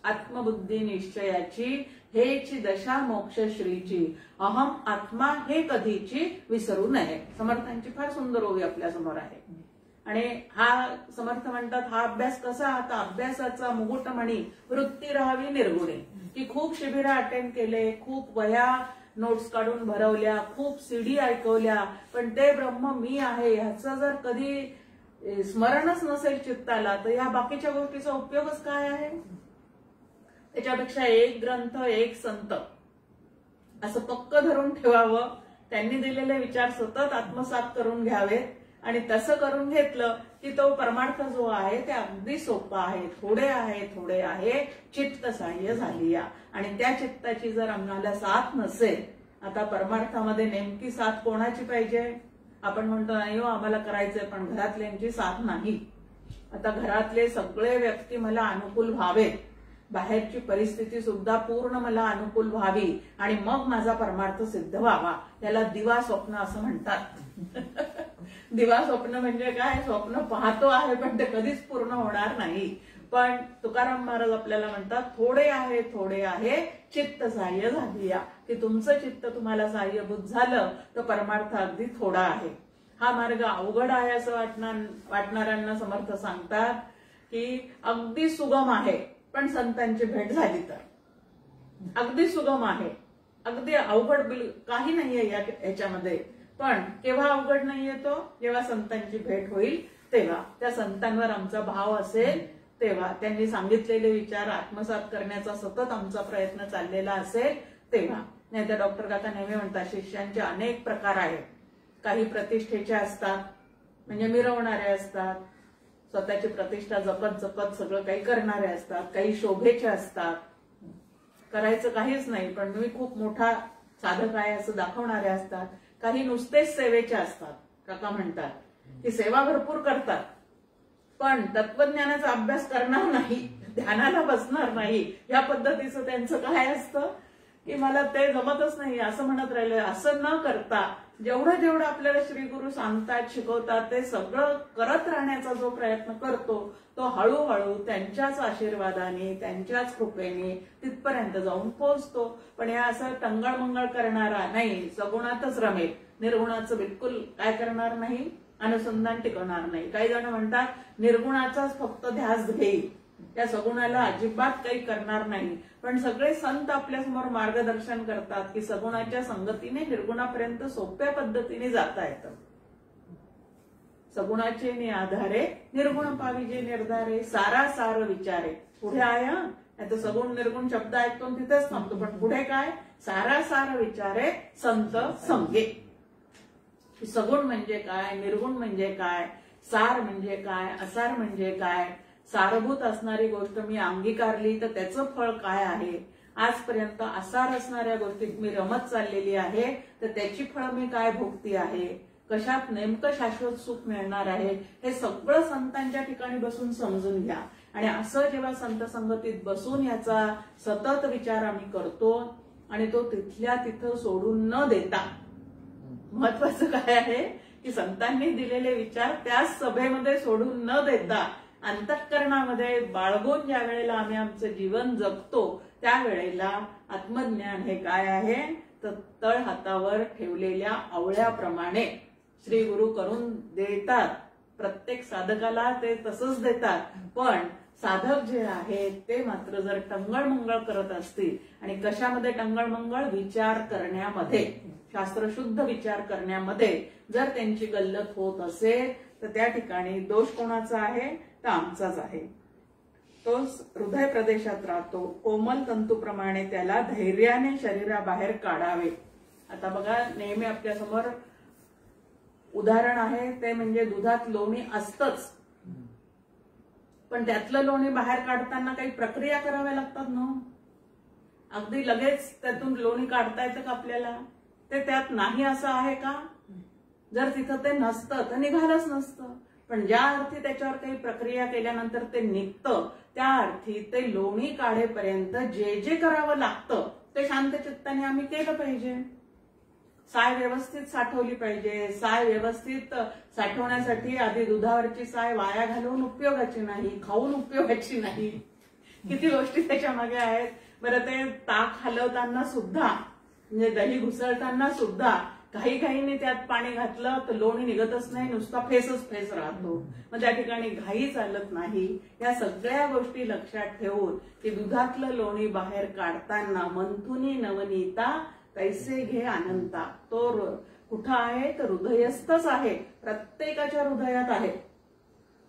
आत्मबुद्धी निश्चयाची हेची दशा मोक्ष श्रीची अहम आत्मा हे कधीची विसरू नये. समर्थांची फार सुंदर ओवी आपल्या समोर आहे. आणि हा समर्थ म्हणतात हा अभ्यास कसा, आता अभ्यासाचा मुकुटमणी वृत्ती राहावी निर्गुणी. की खूप शिबिरं अटेंड केले, खूप वह्या नोट्स काढून भरवल्या, खूप सीडी ऐकवल्या, पण ते ब्रह्म मी आहे ह्याचं जर कधी स्मरणच नसेल चित्ताला तर या बाकीच्या गोष्टीचा उपयोगच काय आहे. त्याच्यापेक्षा एक ग्रंथ एक संत असं पक्क धरून ठेवावं, त्यांनी दिलेले विचार सतत आत्मसात करून घ्यावेत आणि तसं करून घेतलं की तो परमार्थ जो आहे ते अगदी सोपा आहे. थोडे आहे चित्त सहाय्य झाली या. आणि त्या चित्ताची जर आम्हाला साथ नसेल, आता परमार्थामध्ये नेमकी साथ कोणाची पाहिजे. आपण म्हणतो नाही हो आम्हाला करायचंय, पण घरातल्यांची साथ नाही. आता घरातले सगळे व्यक्ती मला अनुकूल व्हावेत, बाहेरची परिस्थिती सुद्धा पूर्ण मला अनुकूल व्हावी आणि मग माझा परमार्थ सिद्ध व्हावा. त्याला दिवा स्वप्न असं म्हणतात. दिवा स्वप्न म्हणजे काय, स्वप्न पाहतो आहे पण ते कधीच पूर्ण होणार नाही. पण तुकाराम महाराज आपल्याला म्हणतात थोडे आहे चित्त सहाय्य झाली या. की तुमचं चित्त तुम्हाला सहाय्यभूत झालं तर परमार्थ अगदी थोडा आहे. हा मार्ग अवघड आहे असं वाटणाऱ्यांना समर्थ सांगतात की अगदी सुगम आहे, पण संतांची भेट झाली तर अगदी सुगम आहे, अगदी अवघड काही नाहीये याच्यामध्ये. पण केव्हा अवघड नाहीये तो, जेव्हा संतांची भेट होईल तेव्हा, त्या संतांवर आमचा भाव असेल तेव्हा, त्यांनी सांगितलेले विचार आत्मसात करण्याचा सतत आमचा प्रयत्न चाललेला असेल तेव्हा. नाही तर डॉक्टर काका नेहमी म्हणतात शिष्यांचे अनेक प्रकार आहेत. काही प्रतिष्ठेचे असतात म्हणजे मिरवणारे असतात, स्वतःची प्रतिष्ठा जपत जपत सगळं काही करणारे असतात, काही शोभेचे असतात, करायचं काहीच नाही पण मी खूप मोठा साधक आहे असं दाखवणारे असतात, काही नुसतेच सेवेचे असतात. काका म्हणतात की सेवा भरपूर करतात पण तत्वज्ञानाचा अभ्यास करणार नाही, ध्यानाला बसणार नाही. या पद्धतीचं त्यांचं काय असतं की मला ते जमतच नाही असं म्हणत राहिलं. असं न करता जेवढं जेवढं आपल्याला श्री गुरु सांगतात, शिकवतात ते सगळं करत राहण्याचा जो प्रयत्न करतो तो हळूहळू त्यांच्याच आशीर्वादाने, त्यांच्याच कृपेने तिथपर्यंत जाऊन पोहोचतो. पण या असं टंगळमंगळ करणारा नाही, सगुणातच रमेल, निर्गुणाचं बिलकुल काय करणार नाही, अनुसंधान टिकवणार नाही. काही जण म्हणतात निर्गुणाचाच फक्त ध्यास घेईल, त्या सगुणाला अजिबात काही करणार नाही. पण सगळे संत आपल्या समोर मार्गदर्शन करतात की सगुणाच्या संगतीने निर्गुणापर्यंत सोप्या पद्धतीने जाता येतं. सगुणाचे नि आधारे निर्गुण पाविजे निर्धारे, सारा सार विचारे. पुढे आहे नाही तर सगुण निर्गुण शब्द ऐकतो तिथेच थांबतो, पण पुढे काय, सारा सार विचारे संत संगे. सगुण म्हणजे काय, निर्गुण म्हणजे काय, सार म्हणजे काय, असार म्हणजे काय, सारभूत असणारी गोष्ट मी अंगीकारली तर त्याचं फळ काय आहे, आजपर्यंत असार असणाऱ्या गोष्टीत मी रमत चाललेली आहे तर त्याची फळं मी काय भोगती आहे, कशात नेमकं शाश्वत सुख मिळणार आहे, हे सगळं संतांच्या ठिकाणी बसून समजून घ्या. आणि असं जेव्हा संत संगतीत बसून याचा सतत विचार आम्ही करतो आणि तो तिथल्या तिथं सोडून न देता, महत्वाचं काय आहे की संतांनी दिलेले विचार त्याच सभेमध्ये सोडून न देता अंतःकरणामध्ये बाळगून ज्या वेळेला आम्ही आमचं जीवन जगतो त्यावेळेला आत्मज्ञान हे काय आहे तर तळ हातावर ठेवलेल्या आवळ्याप्रमाणे श्री गुरु करून देतात. प्रत्येक साधकाला ते तसंच देतात. पण साधक जे आहेत ते मात्र जर टंगळमंगळ करत असतील, आणि कशामध्ये टंगळमंगळ, विचार करण्यामध्ये, शास्त्रशुद्ध विचार करण्यामध्ये जर त्यांची गल्लत होत असेल तर त्या ठिकाणी दोष कोणाचा आहे तर आमचाच आहे. तो हृदय प्रदेशात राहतो, कोमल तंतूप्रमाणे त्याला धैर्याने शरीराबाहेर काढावे. आता बघा नेहमी आपल्या समोर उदाहरण आहे ते म्हणजे दुधात लोणी असतंच, पण त्यातलं लोणी बाहेर काढताना काही प्रक्रिया कराव्या लागतात ना. अगदी लगेच त्यातून लोणी काढता येतं का आपल्याला, ते त्यात नाही असं आहे का. जर तिथं ते नसतं तर निघालंच नसतं. पण ज्या अर्थी त्याच्यावर काही प्रक्रिया केल्यानंतर ते निघतं त्या अर्थी ते लोणी काढेपर्यंत जे जे करावं लागतं ते शांत चित्ताने आम्ही केलं पाहिजे. साय व्यवस्थित साठवली पाहिजे. साय व्यवस्थित साठवण्यासाठी आधी दुधावरची साय वाया घालवून उपयोगाची नाही, खाऊन उपयोगाची नाही. किती गोष्टी त्याच्या मागे आहेत. बरं ते ताक हलवताना सुद्धा, म्हणजे दही घुसळताना सुद्धा घाईने त्यात पाणी घातलं तर लोणी निघतच नाही, नुसता फेसच फेस राहतो. मग त्या ठिकाणी घाई चालत नाही. या सगळ्या गोष्टी लक्षात ठेवून की दुधातलं लोणी बाहेर काढताना मंथुनी नवनीता तैसे घे अनंता, तो कुठं आहे तर हृदयस्थच आहे. प्रत्येकाच्या हृदयात आहे.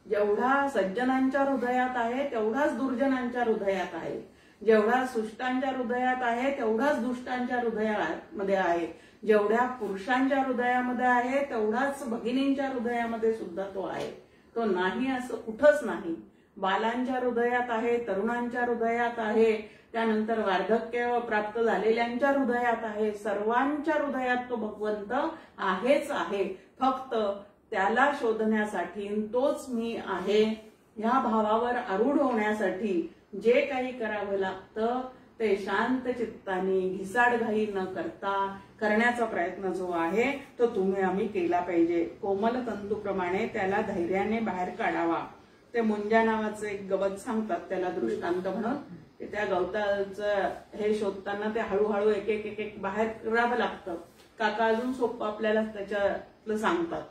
जेवढा सज्जनांच्या हृदयात आहे तेवढाच दुर्जनांच्या हृदयात आहे. जेवढा सुष्टांच्या हृदयात आहे तेवढाच दुष्टांच्या हृदयामध्ये आहे. जेवढ्या पुरुषांच्या हृदयामध्ये आहे तेवढाच भगिनींच्या हृदयामध्ये सुद्धा तो आहे. तो नाही असं कुठंच नाही. बालांच्या हृदयात आहे, तरुणांच्या हृदयात आहे, त्यानंतर वार्धक्य प्राप्त झालेल्यांच्या हृदयात आहे. सर्वांच्या हृदयात तो भगवंत आहेच आहे. फक्त त्याला शोधण्यासाठी, तोच मी आहे ह्या भावावर आरूढ होण्यासाठी जे काही करावं लागतं ते शांत चित्ताने, घिसाडघाई न करता करण्याचा प्रयत्न जो आहे तो तुम्ही आम्ही केला पाहिजे. कोमल तंतूप्रमाणे त्याला धैर्याने बाहेर काढावा. ते मुंजा नावाचं एक गवत सांगतात त्याला दृष्टांत म्हणून. त्या गवताचं हे शोधताना ते हळूहळू एक एक एक बाहेर करावं लागतं. काका अजून सोपं आपल्याला त्याच्यातलं सांगतात.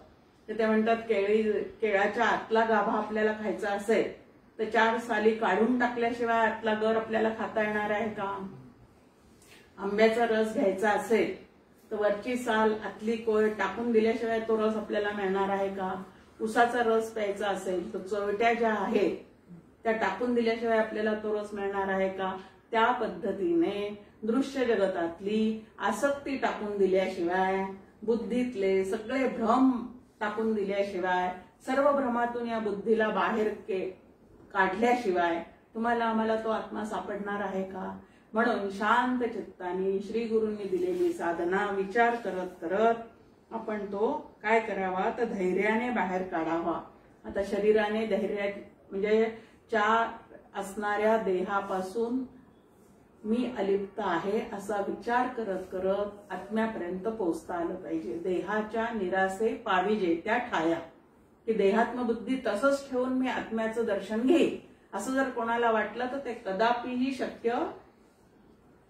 ते म्हणतात केळाच्या आतला गाभा आपल्याला खायचा असेल तर 4 साली काढून टाकल्याशिवाय आतला गर आपल्याला खाता येणार आहे का. आंब्याचा रस घ्यायचा असेल तर वरची साल आतली कोय टाकून दिल्याशिवाय तो रस आपल्याला मिळणार आहे का. उसाचा रस प्यायचा असेल तर चवट्या ज्या आहेत त्या टाकून दिल्याशिवाय आपल्याला तो रस मिळणार आहे का. त्या पद्धतीने दृश्य जगतातली आसक्ती टाकून दिल्याशिवाय, बुद्धीतले सगळे भ्रम टाकून दिल्याशिवाय सर्व भ्रमातून या बुद्धीला बाहेर काढल्याशिवाय तुम्हाला आम्हाला तो आत्मा सापडणार आहे का? म्हणून शांत चित्ताने श्री गुरूंनी दिलेली साधना विचार करत करत आपण तो काय करावा तर धैर्याने बाहेर काढावा. आता शरीराने धैर्य म्हणजे चार असणाऱ्या देहापासून मी अलिप्त आहे असा विचार करत करत आत्म्यापर्यंत पोहोचता आलं पाहिजे. देहाच्या निरासे पाविजे त्या ठाया, की देहात्मबुद्धी तसंच ठेवून मी आत्म्याचं दर्शन घेईन असं जर कोणाला वाटलं तर ते कदापिही शक्य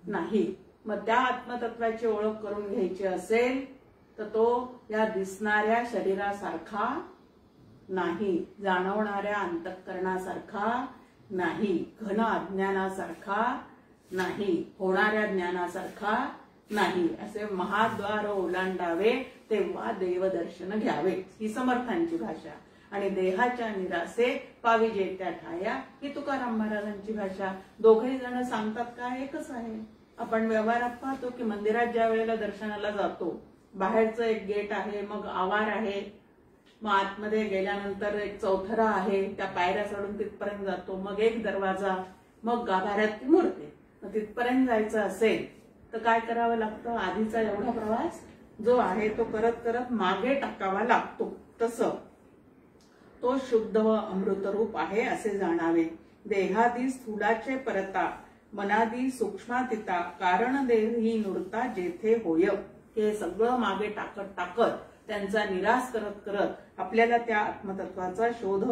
नाही. मग त्या आत्मतत्वाची ओळख करून घ्यायची असेल तर तो या दिसणाऱ्या शरीरासारखा नाही, जाणवणाऱ्या अंतःकरणासारखा नाही, घन अज्ञानासारखा नाही, होणाऱ्या ज्ञानासारखा नाही. असे महाद्वार ओलांडावे तेव्हा देवदर्शन घ्यावे ही समर्थांची भाषा. आणि देहाच्या निरासे पाविजे त्या ठाया ही तुकाराम महाराजांची भाषा. दोघेही जण सांगतात का एकच आहे. आपण व्यवहारात पाहतो की मंदिरात ज्या वेळेला दर्शनाला जातो बाहेरचं एक गेट आहे, मग आवार आहे, मग आतमध्ये गेल्यानंतर एक चौथरा आहे, त्या पायऱ्या चढून तिथपर्यंत जातो, मग एक दरवाजा, मग गाभाऱ्यात ती मूर्ती. मग तिथपर्यंत जायचं असेल तर काय करावं लागतं? आधीचा एवढा प्रवास जो आहे तो करत करत मागे टाकावा लागतो. तसं तो शुद्ध व अमृतरूप आहे असे जाणावे. देहादी स्थूलाचे परता मनादी सूक्ष्मातीता कारण देही नुरता जेथे होय. हे सगळं मागे टाकत टाकत त्यांचा निराश करत करत आपल्याला त्या आत्मतत्वाचा शोध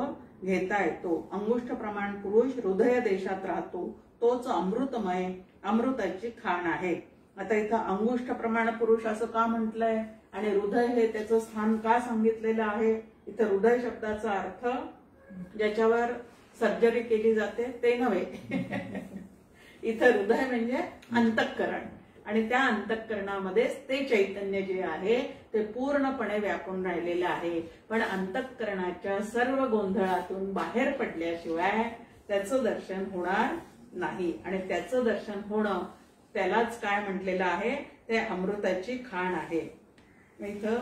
घेता येतो. अंगुष्ठ प्रमाण पुरुष हृदय देशात राहतो, तोच अमृतमय अमृताची खाण आहे. आता इथं अंगुष्ठ प्रमाण पुरुष असं का म्हटलंय आणि हृदय हे त्याचं स्थान का सांगितलेलं आहे? इथं हृदय शब्दाचा अर्थ ज्याच्यावर सर्जरी केली जाते ते नव्हे. इथं हृदय म्हणजे अंतःकरण आणि त्या अंतःकरणामध्येच ते चैतन्य जे आहे ते पूर्णपणे व्यापून राहिलेलं आहे. पण अंतःकरणाच्या सर्व गोंधळातून बाहेर पडल्याशिवाय त्याचं दर्शन होणार नाही. आणि त्याचं दर्शन होणं त्यालाच काय म्हटलेलं आहे? ते अमृताची खाण आहे. इथं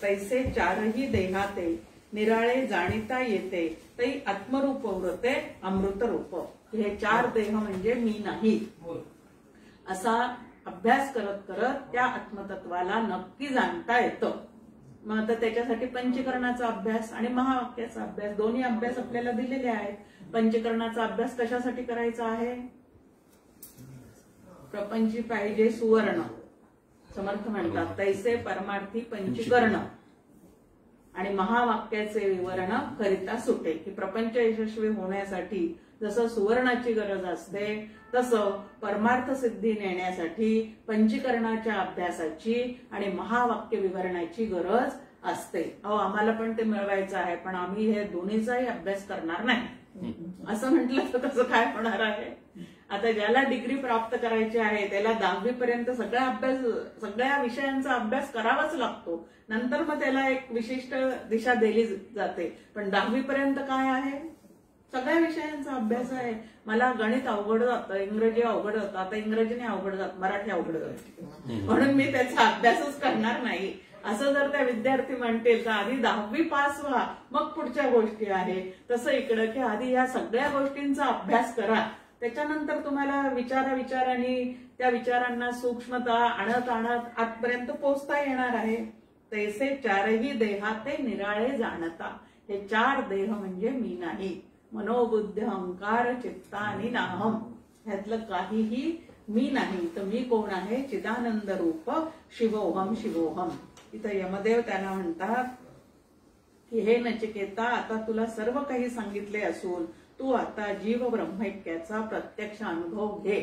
तैसे चारही देहाते निराळे जाणीता येते तै आत्मरूप व्रते अमृत रूप. हे चार देह म्हणजे मी नाही असा अभ्यास करत करत त्या आत्मतत्वाला नक्की जाणता येतं. मग आता त्याच्यासाठी पंचकरणाचा अभ्यास आणि महावाक्याचा अभ्यास दोन्ही अभ्यास आपल्याला दिलेले आहेत. पंचकरणाचा अभ्यास कशासाठी करायचा आहे? प्रपंची पाहिजे सुवर्ण. समर्थ म्हणतात तैसे परमार्थी पंचकर्ण. आणि महावाक्याचे विवरण करिता सुटे, की प्रपंच यशस्वी होण्यासाठी जसं सुवर्णाची गरज असते तसं परमार्थ सिद्धी नेण्यासाठी पंचकरणाच्या अभ्यासाची आणि महावाक्य विवरणाची गरज असते. आम्हाला पण ते मिळवायचं आहे पण आम्ही हे दोन्हीचाही अभ्यास करणार नाही असं म्हटलं तर कसं काय होणार आहे? आता ज्याला डिग्री प्राप्त करायची आहे त्याला 10वी पर्यंत सगळ्या विषयांचा अभ्यास करावाच लागतो. नंतर मग त्याला एक विशिष्ट दिशा दिली जाते. पण 10वी पर्यंत काय आहे? सगळ्या विषयांचा अभ्यास आहे. मला गणित अवघड जातं, इंग्रजी अवघड जातं, आता इंग्रजीने अवघड जात, मराठी अवघड जात, म्हणून मी त्याचा अभ्यासच करणार नाही असं जर त्या विद्यार्थी म्हणतील तर आधी 10वी पास व्हा मग पुढच्या गोष्टी आहे. तसं इकडं की आधी या सगळ्या गोष्टींचा अभ्यास करा, त्याच्यानंतर तुम्हाला विचारांनी त्या विचारांना सूक्ष्मता आणत आणत आतपर्यंत पोहोचता येणार आहे. तैसे चारही देहाते निराळे जाणता. हे चार देह म्हणजे मी नाही. मनोबुद्ध अहंकार चित्ता आणि नाहम ह्यातलं काहीही मी नाही. तर मी कोण आहे? चिदानंद रूप शिवोहम शिवोहम. इथं यमदेव त्यांना म्हणतात की हे नचिकेता आता तुला सर्व काही सांगितले असून तू आता जीव ब्रह्मैक्याचा प्रत्यक्ष अनुभव घे.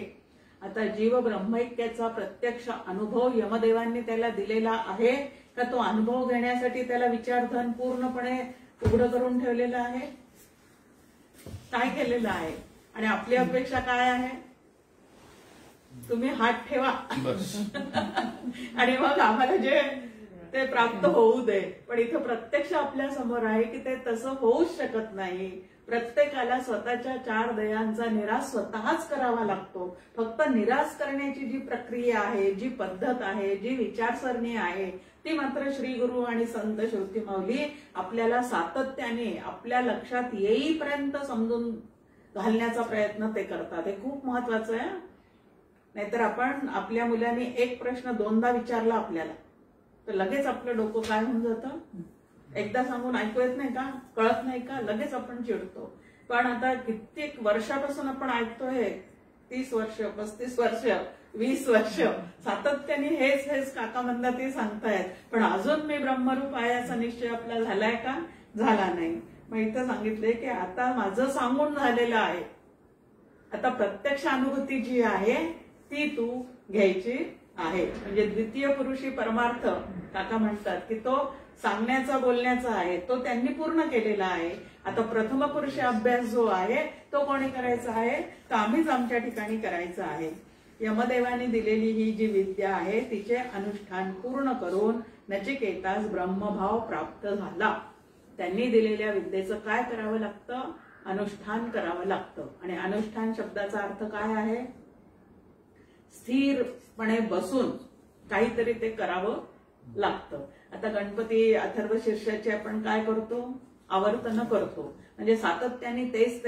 आता जीव ब्रह्मैक्याचा प्रत्यक्ष अनुभव यमदेवांनी त्याला दिलेला आहे का? तो अनुभव घेण्यासाठी त्याला विचारधन पूर्णपणे उघड करून ठेवलेलं आहे? काय केलेलं आहे? आणि आपली अपेक्षा काय आहे? तुम्ही हात ठेवा आणि मग आम्हाला जे ते प्राप्त होऊ दे. पण इथं प्रत्यक्ष आपल्या समोर आहे की ते तसं होऊच शकत नाही. प्रत्येकाला स्वतःच्या 4 दयांचा निराश स्वतःच करावा लागतो. फक्त निराश करण्याची जी प्रक्रिया आहे, जी पद्धत आहे, जी विचारसरणी आहे, ती मात्र श्री गुरु आणि संत श्रुती माऊली आपल्याला सातत्याने आपल्या लक्षात येईपर्यंत समजून घालण्याचा प्रयत्न ते करतात. हे खूप महत्वाचं आहे. नाहीतर आपण आपल्या मुलांनी एक प्रश्न 2दा विचारला आपल्याला तर लगेच आपलं डोकं काय होऊन जातं. एकदा सांगून ऐकू येत नाही का, कळत नाही का, लगेच आपण चिडतो. पण आता कित्येक वर्षापासून आपण ऐकतोय, 30 वर्ष, 35 वर्ष, 20 वर्ष सातत्याने हेच काका म्हणतात ते सांगतायत. पण अजून मी ब्रह्मरूप आहे असा निश्चय आपला झालाय का, झाला नाही. मग इथं सांगितलंय की आता माझं सांगून झालेलं आहे. आता प्रत्यक्ष अनुभूती जी आहे ती तू घ्यायची आहे. म्हणजे द्वितीय पुरुषी परमार्थ काका म्हणतात की तो सांगण्याचा बोलण्याचा आहे, तो त्यांनी पूर्ण केलेला आहे. आता प्रथम पुरुष अभ्यास जो आहे तो कोणी करायचा आहे, तर आम्हीच आमच्या ठिकाणी करायचा आहे. यमदेवाने दिलेली ही जी विद्या आहे तिचे अनुष्ठान पूर्ण करून नचिकेतास ब्रह्मभाव प्राप्त झाला. त्यांनी दिलेल्या विद्येचं काय करावं लागतं, अनुष्ठान करावं लागतं. आणि अनुष्ठान शब्दाचा अर्थ काय आहे, स्थिरपणे बसून काहीतरी ते करावं लागतं. आता गणपती अथर्व शीर्षाचे आपण काय करतो, आवर्तन करतो. म्हणजे सातत्याने तेच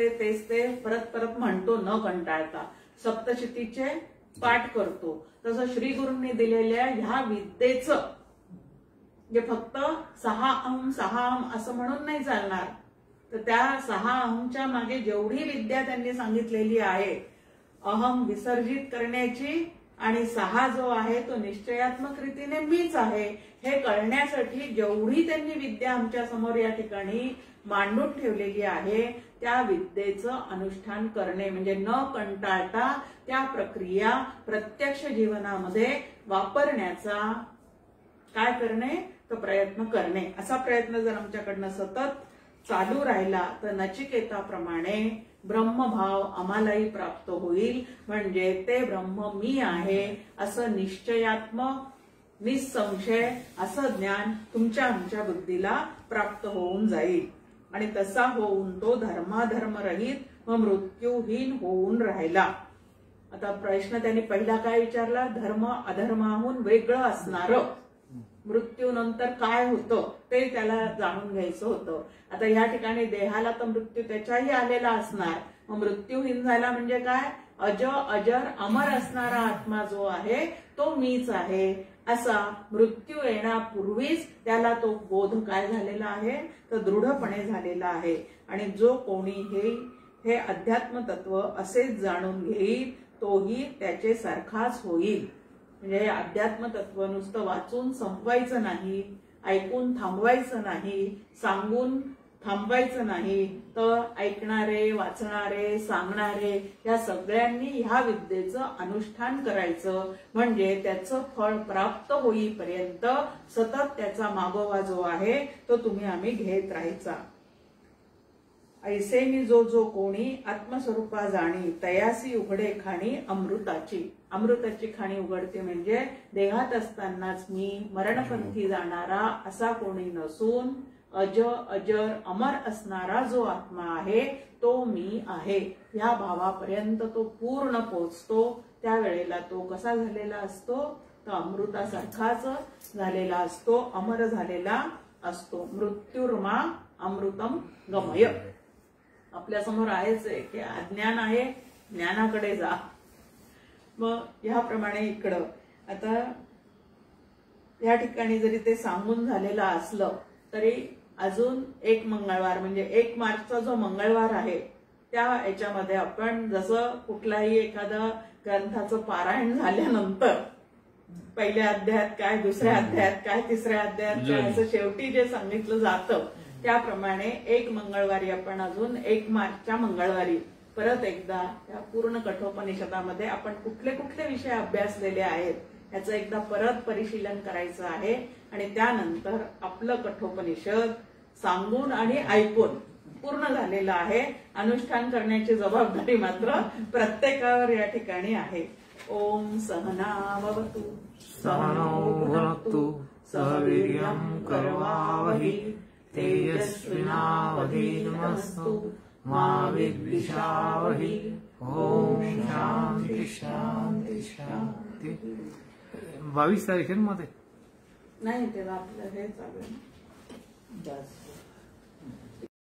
ते परत म्हणतो न कंटाळता. सप्तशतीचे पाठ करतो. तसं श्री गुरूंनी दिलेल्या ह्या विद्येचं जे फक्त 6 अहम असं म्हणून नाही चालणार. तर त्या 6 अहमच्या मागे जेवढी विद्या त्यांनी सांगितलेली आहे, अहम विसर्जित करण्याची आणि 6 जो आहे तो निश्चयात्मक रीतीने मीच आहे हे कळण्यासाठी जेवढी त्यांनी विद्या आमच्या समोर या ठिकाणी मांडून ठेवलेली आहे त्या विद्येचं अनुष्ठान करणे म्हणजे न कंटाळता त्या प्रक्रिया प्रत्यक्ष जीवनामध्ये वापरण्याचा काय करणे, तो प्रयत्न करणे. असा प्रयत्न जर आमच्याकडनं सतत चालू राहिला तर नचिकेताप्रमाणे ब्रह्मभाव आम्हालाही प्राप्त होईल. म्हणजे ते ब्रह्म मी आहे असं निश्चयात्मक निसंशय असं ज्ञान तुमच्या आमच्या बुद्धीला प्राप्त होऊन जाईल. आणि तसा होऊन तो धर्माधर्मरहित व मृत्यूहीन होऊन राहिला. आता प्रश्न त्यांनी पहिला काय विचारला, धर्म अधर्माहून वेगळं असणारं मृत्यूनंतर काय होतं ते त्याला जाणून घ्यायचं होतं. आता या ठिकाणी देहाला तर मृत्यू त्याच्याही आलेला असणार. मग मृत्यूहीन झाला म्हणजे काय, अजर अमर असणारा आत्मा जो आहे तो मीच आहे असा मृत्यू येण्यापूर्वीच त्याला तो बोध काय झालेला आहे, तर दृढपणे झालेला आहे. आणि जो कोणी हे अध्यात्म तत्व असेच जाणून घेईल तोही त्याचे सारखाच होईल. म्हणजे हे अध्यात्म तत्व नुसतं वाचून संपवायचं नाही, ऐकून थांबवायचं नाही, सांगून थांबवायचं नाही, तर ऐकणारे, वाचणारे, सांगणारे या सगळ्यांनी ह्या विद्येचं अनुष्ठान करायचं. म्हणजे त्याचं फळ प्राप्त होईपर्यंत सतत त्याचा मागोवा जो आहे तो तुम्ही आम्ही घेत राहायचा. ऐसेनी जो कोणी आत्मस्वरूपा जाणी तयासी उघडे खाणी अमृताची. अमृताची खाणी उघडते म्हणजे देहात असतानाच मी मरणपंथी जाणारा असा कोणी नसून अजर अमर असणारा जो आत्मा आहे तो मी आहे या भावापर्यंत तो पूर्ण पोचतो. त्यावेळेला तो कसा झालेला असतो, तर अमृतासारखाच झालेला असतो, अमर झालेला असतो. मृत्युर्मा अमृतम गमय. आपल्या समोर आहेच आहे की अज्ञान आहे, ज्ञानाकडे जा. मग ह्याप्रमाणे इकडं आता या ठिकाणी जरी ते सांगून झालेलं असलं तरी अजून एक मंगळवार म्हणजे 1 मार्चचा जो मंगळवार आहे त्या याच्यामध्ये आपण जसं कुठलाही एखादा ग्रंथाचं पारायण झाल्यानंतर पहिल्या अध्यायात काय, दुसऱ्या अध्यायात काय, तिसऱ्या अध्यायात काय असं शेवटी जे सांगितलं जातं त्याप्रमाणे 1 मंगळवारी आपण अजून 1 मार्चच्या मंगळवारी परत एकदा या पूर्ण कठोपनिषदामध्ये आपण कुठले कुठले विषय अभ्यासलेले आहेत याचं एकदा परत परिशीलन करायचं आहे. आणि त्यानंतर आपलं कठोपनिषद सांगून आणि ऐकून पूर्ण झालेलं आहे. अनुष्ठान करण्याची जबाबदारी मात्र प्रत्येकावर या ठिकाणी आहे. ओम सहनावतु सहनौ भुनक्तु सह वीर्यं करवावहै तेजस्विनावधीतमस्तु मा विद्विषावहै। ओम शांती शांती शांती। 22 तारीख आहे ना मध्ये? नाही, तेव्हा आपलं हे चालू आहे ना.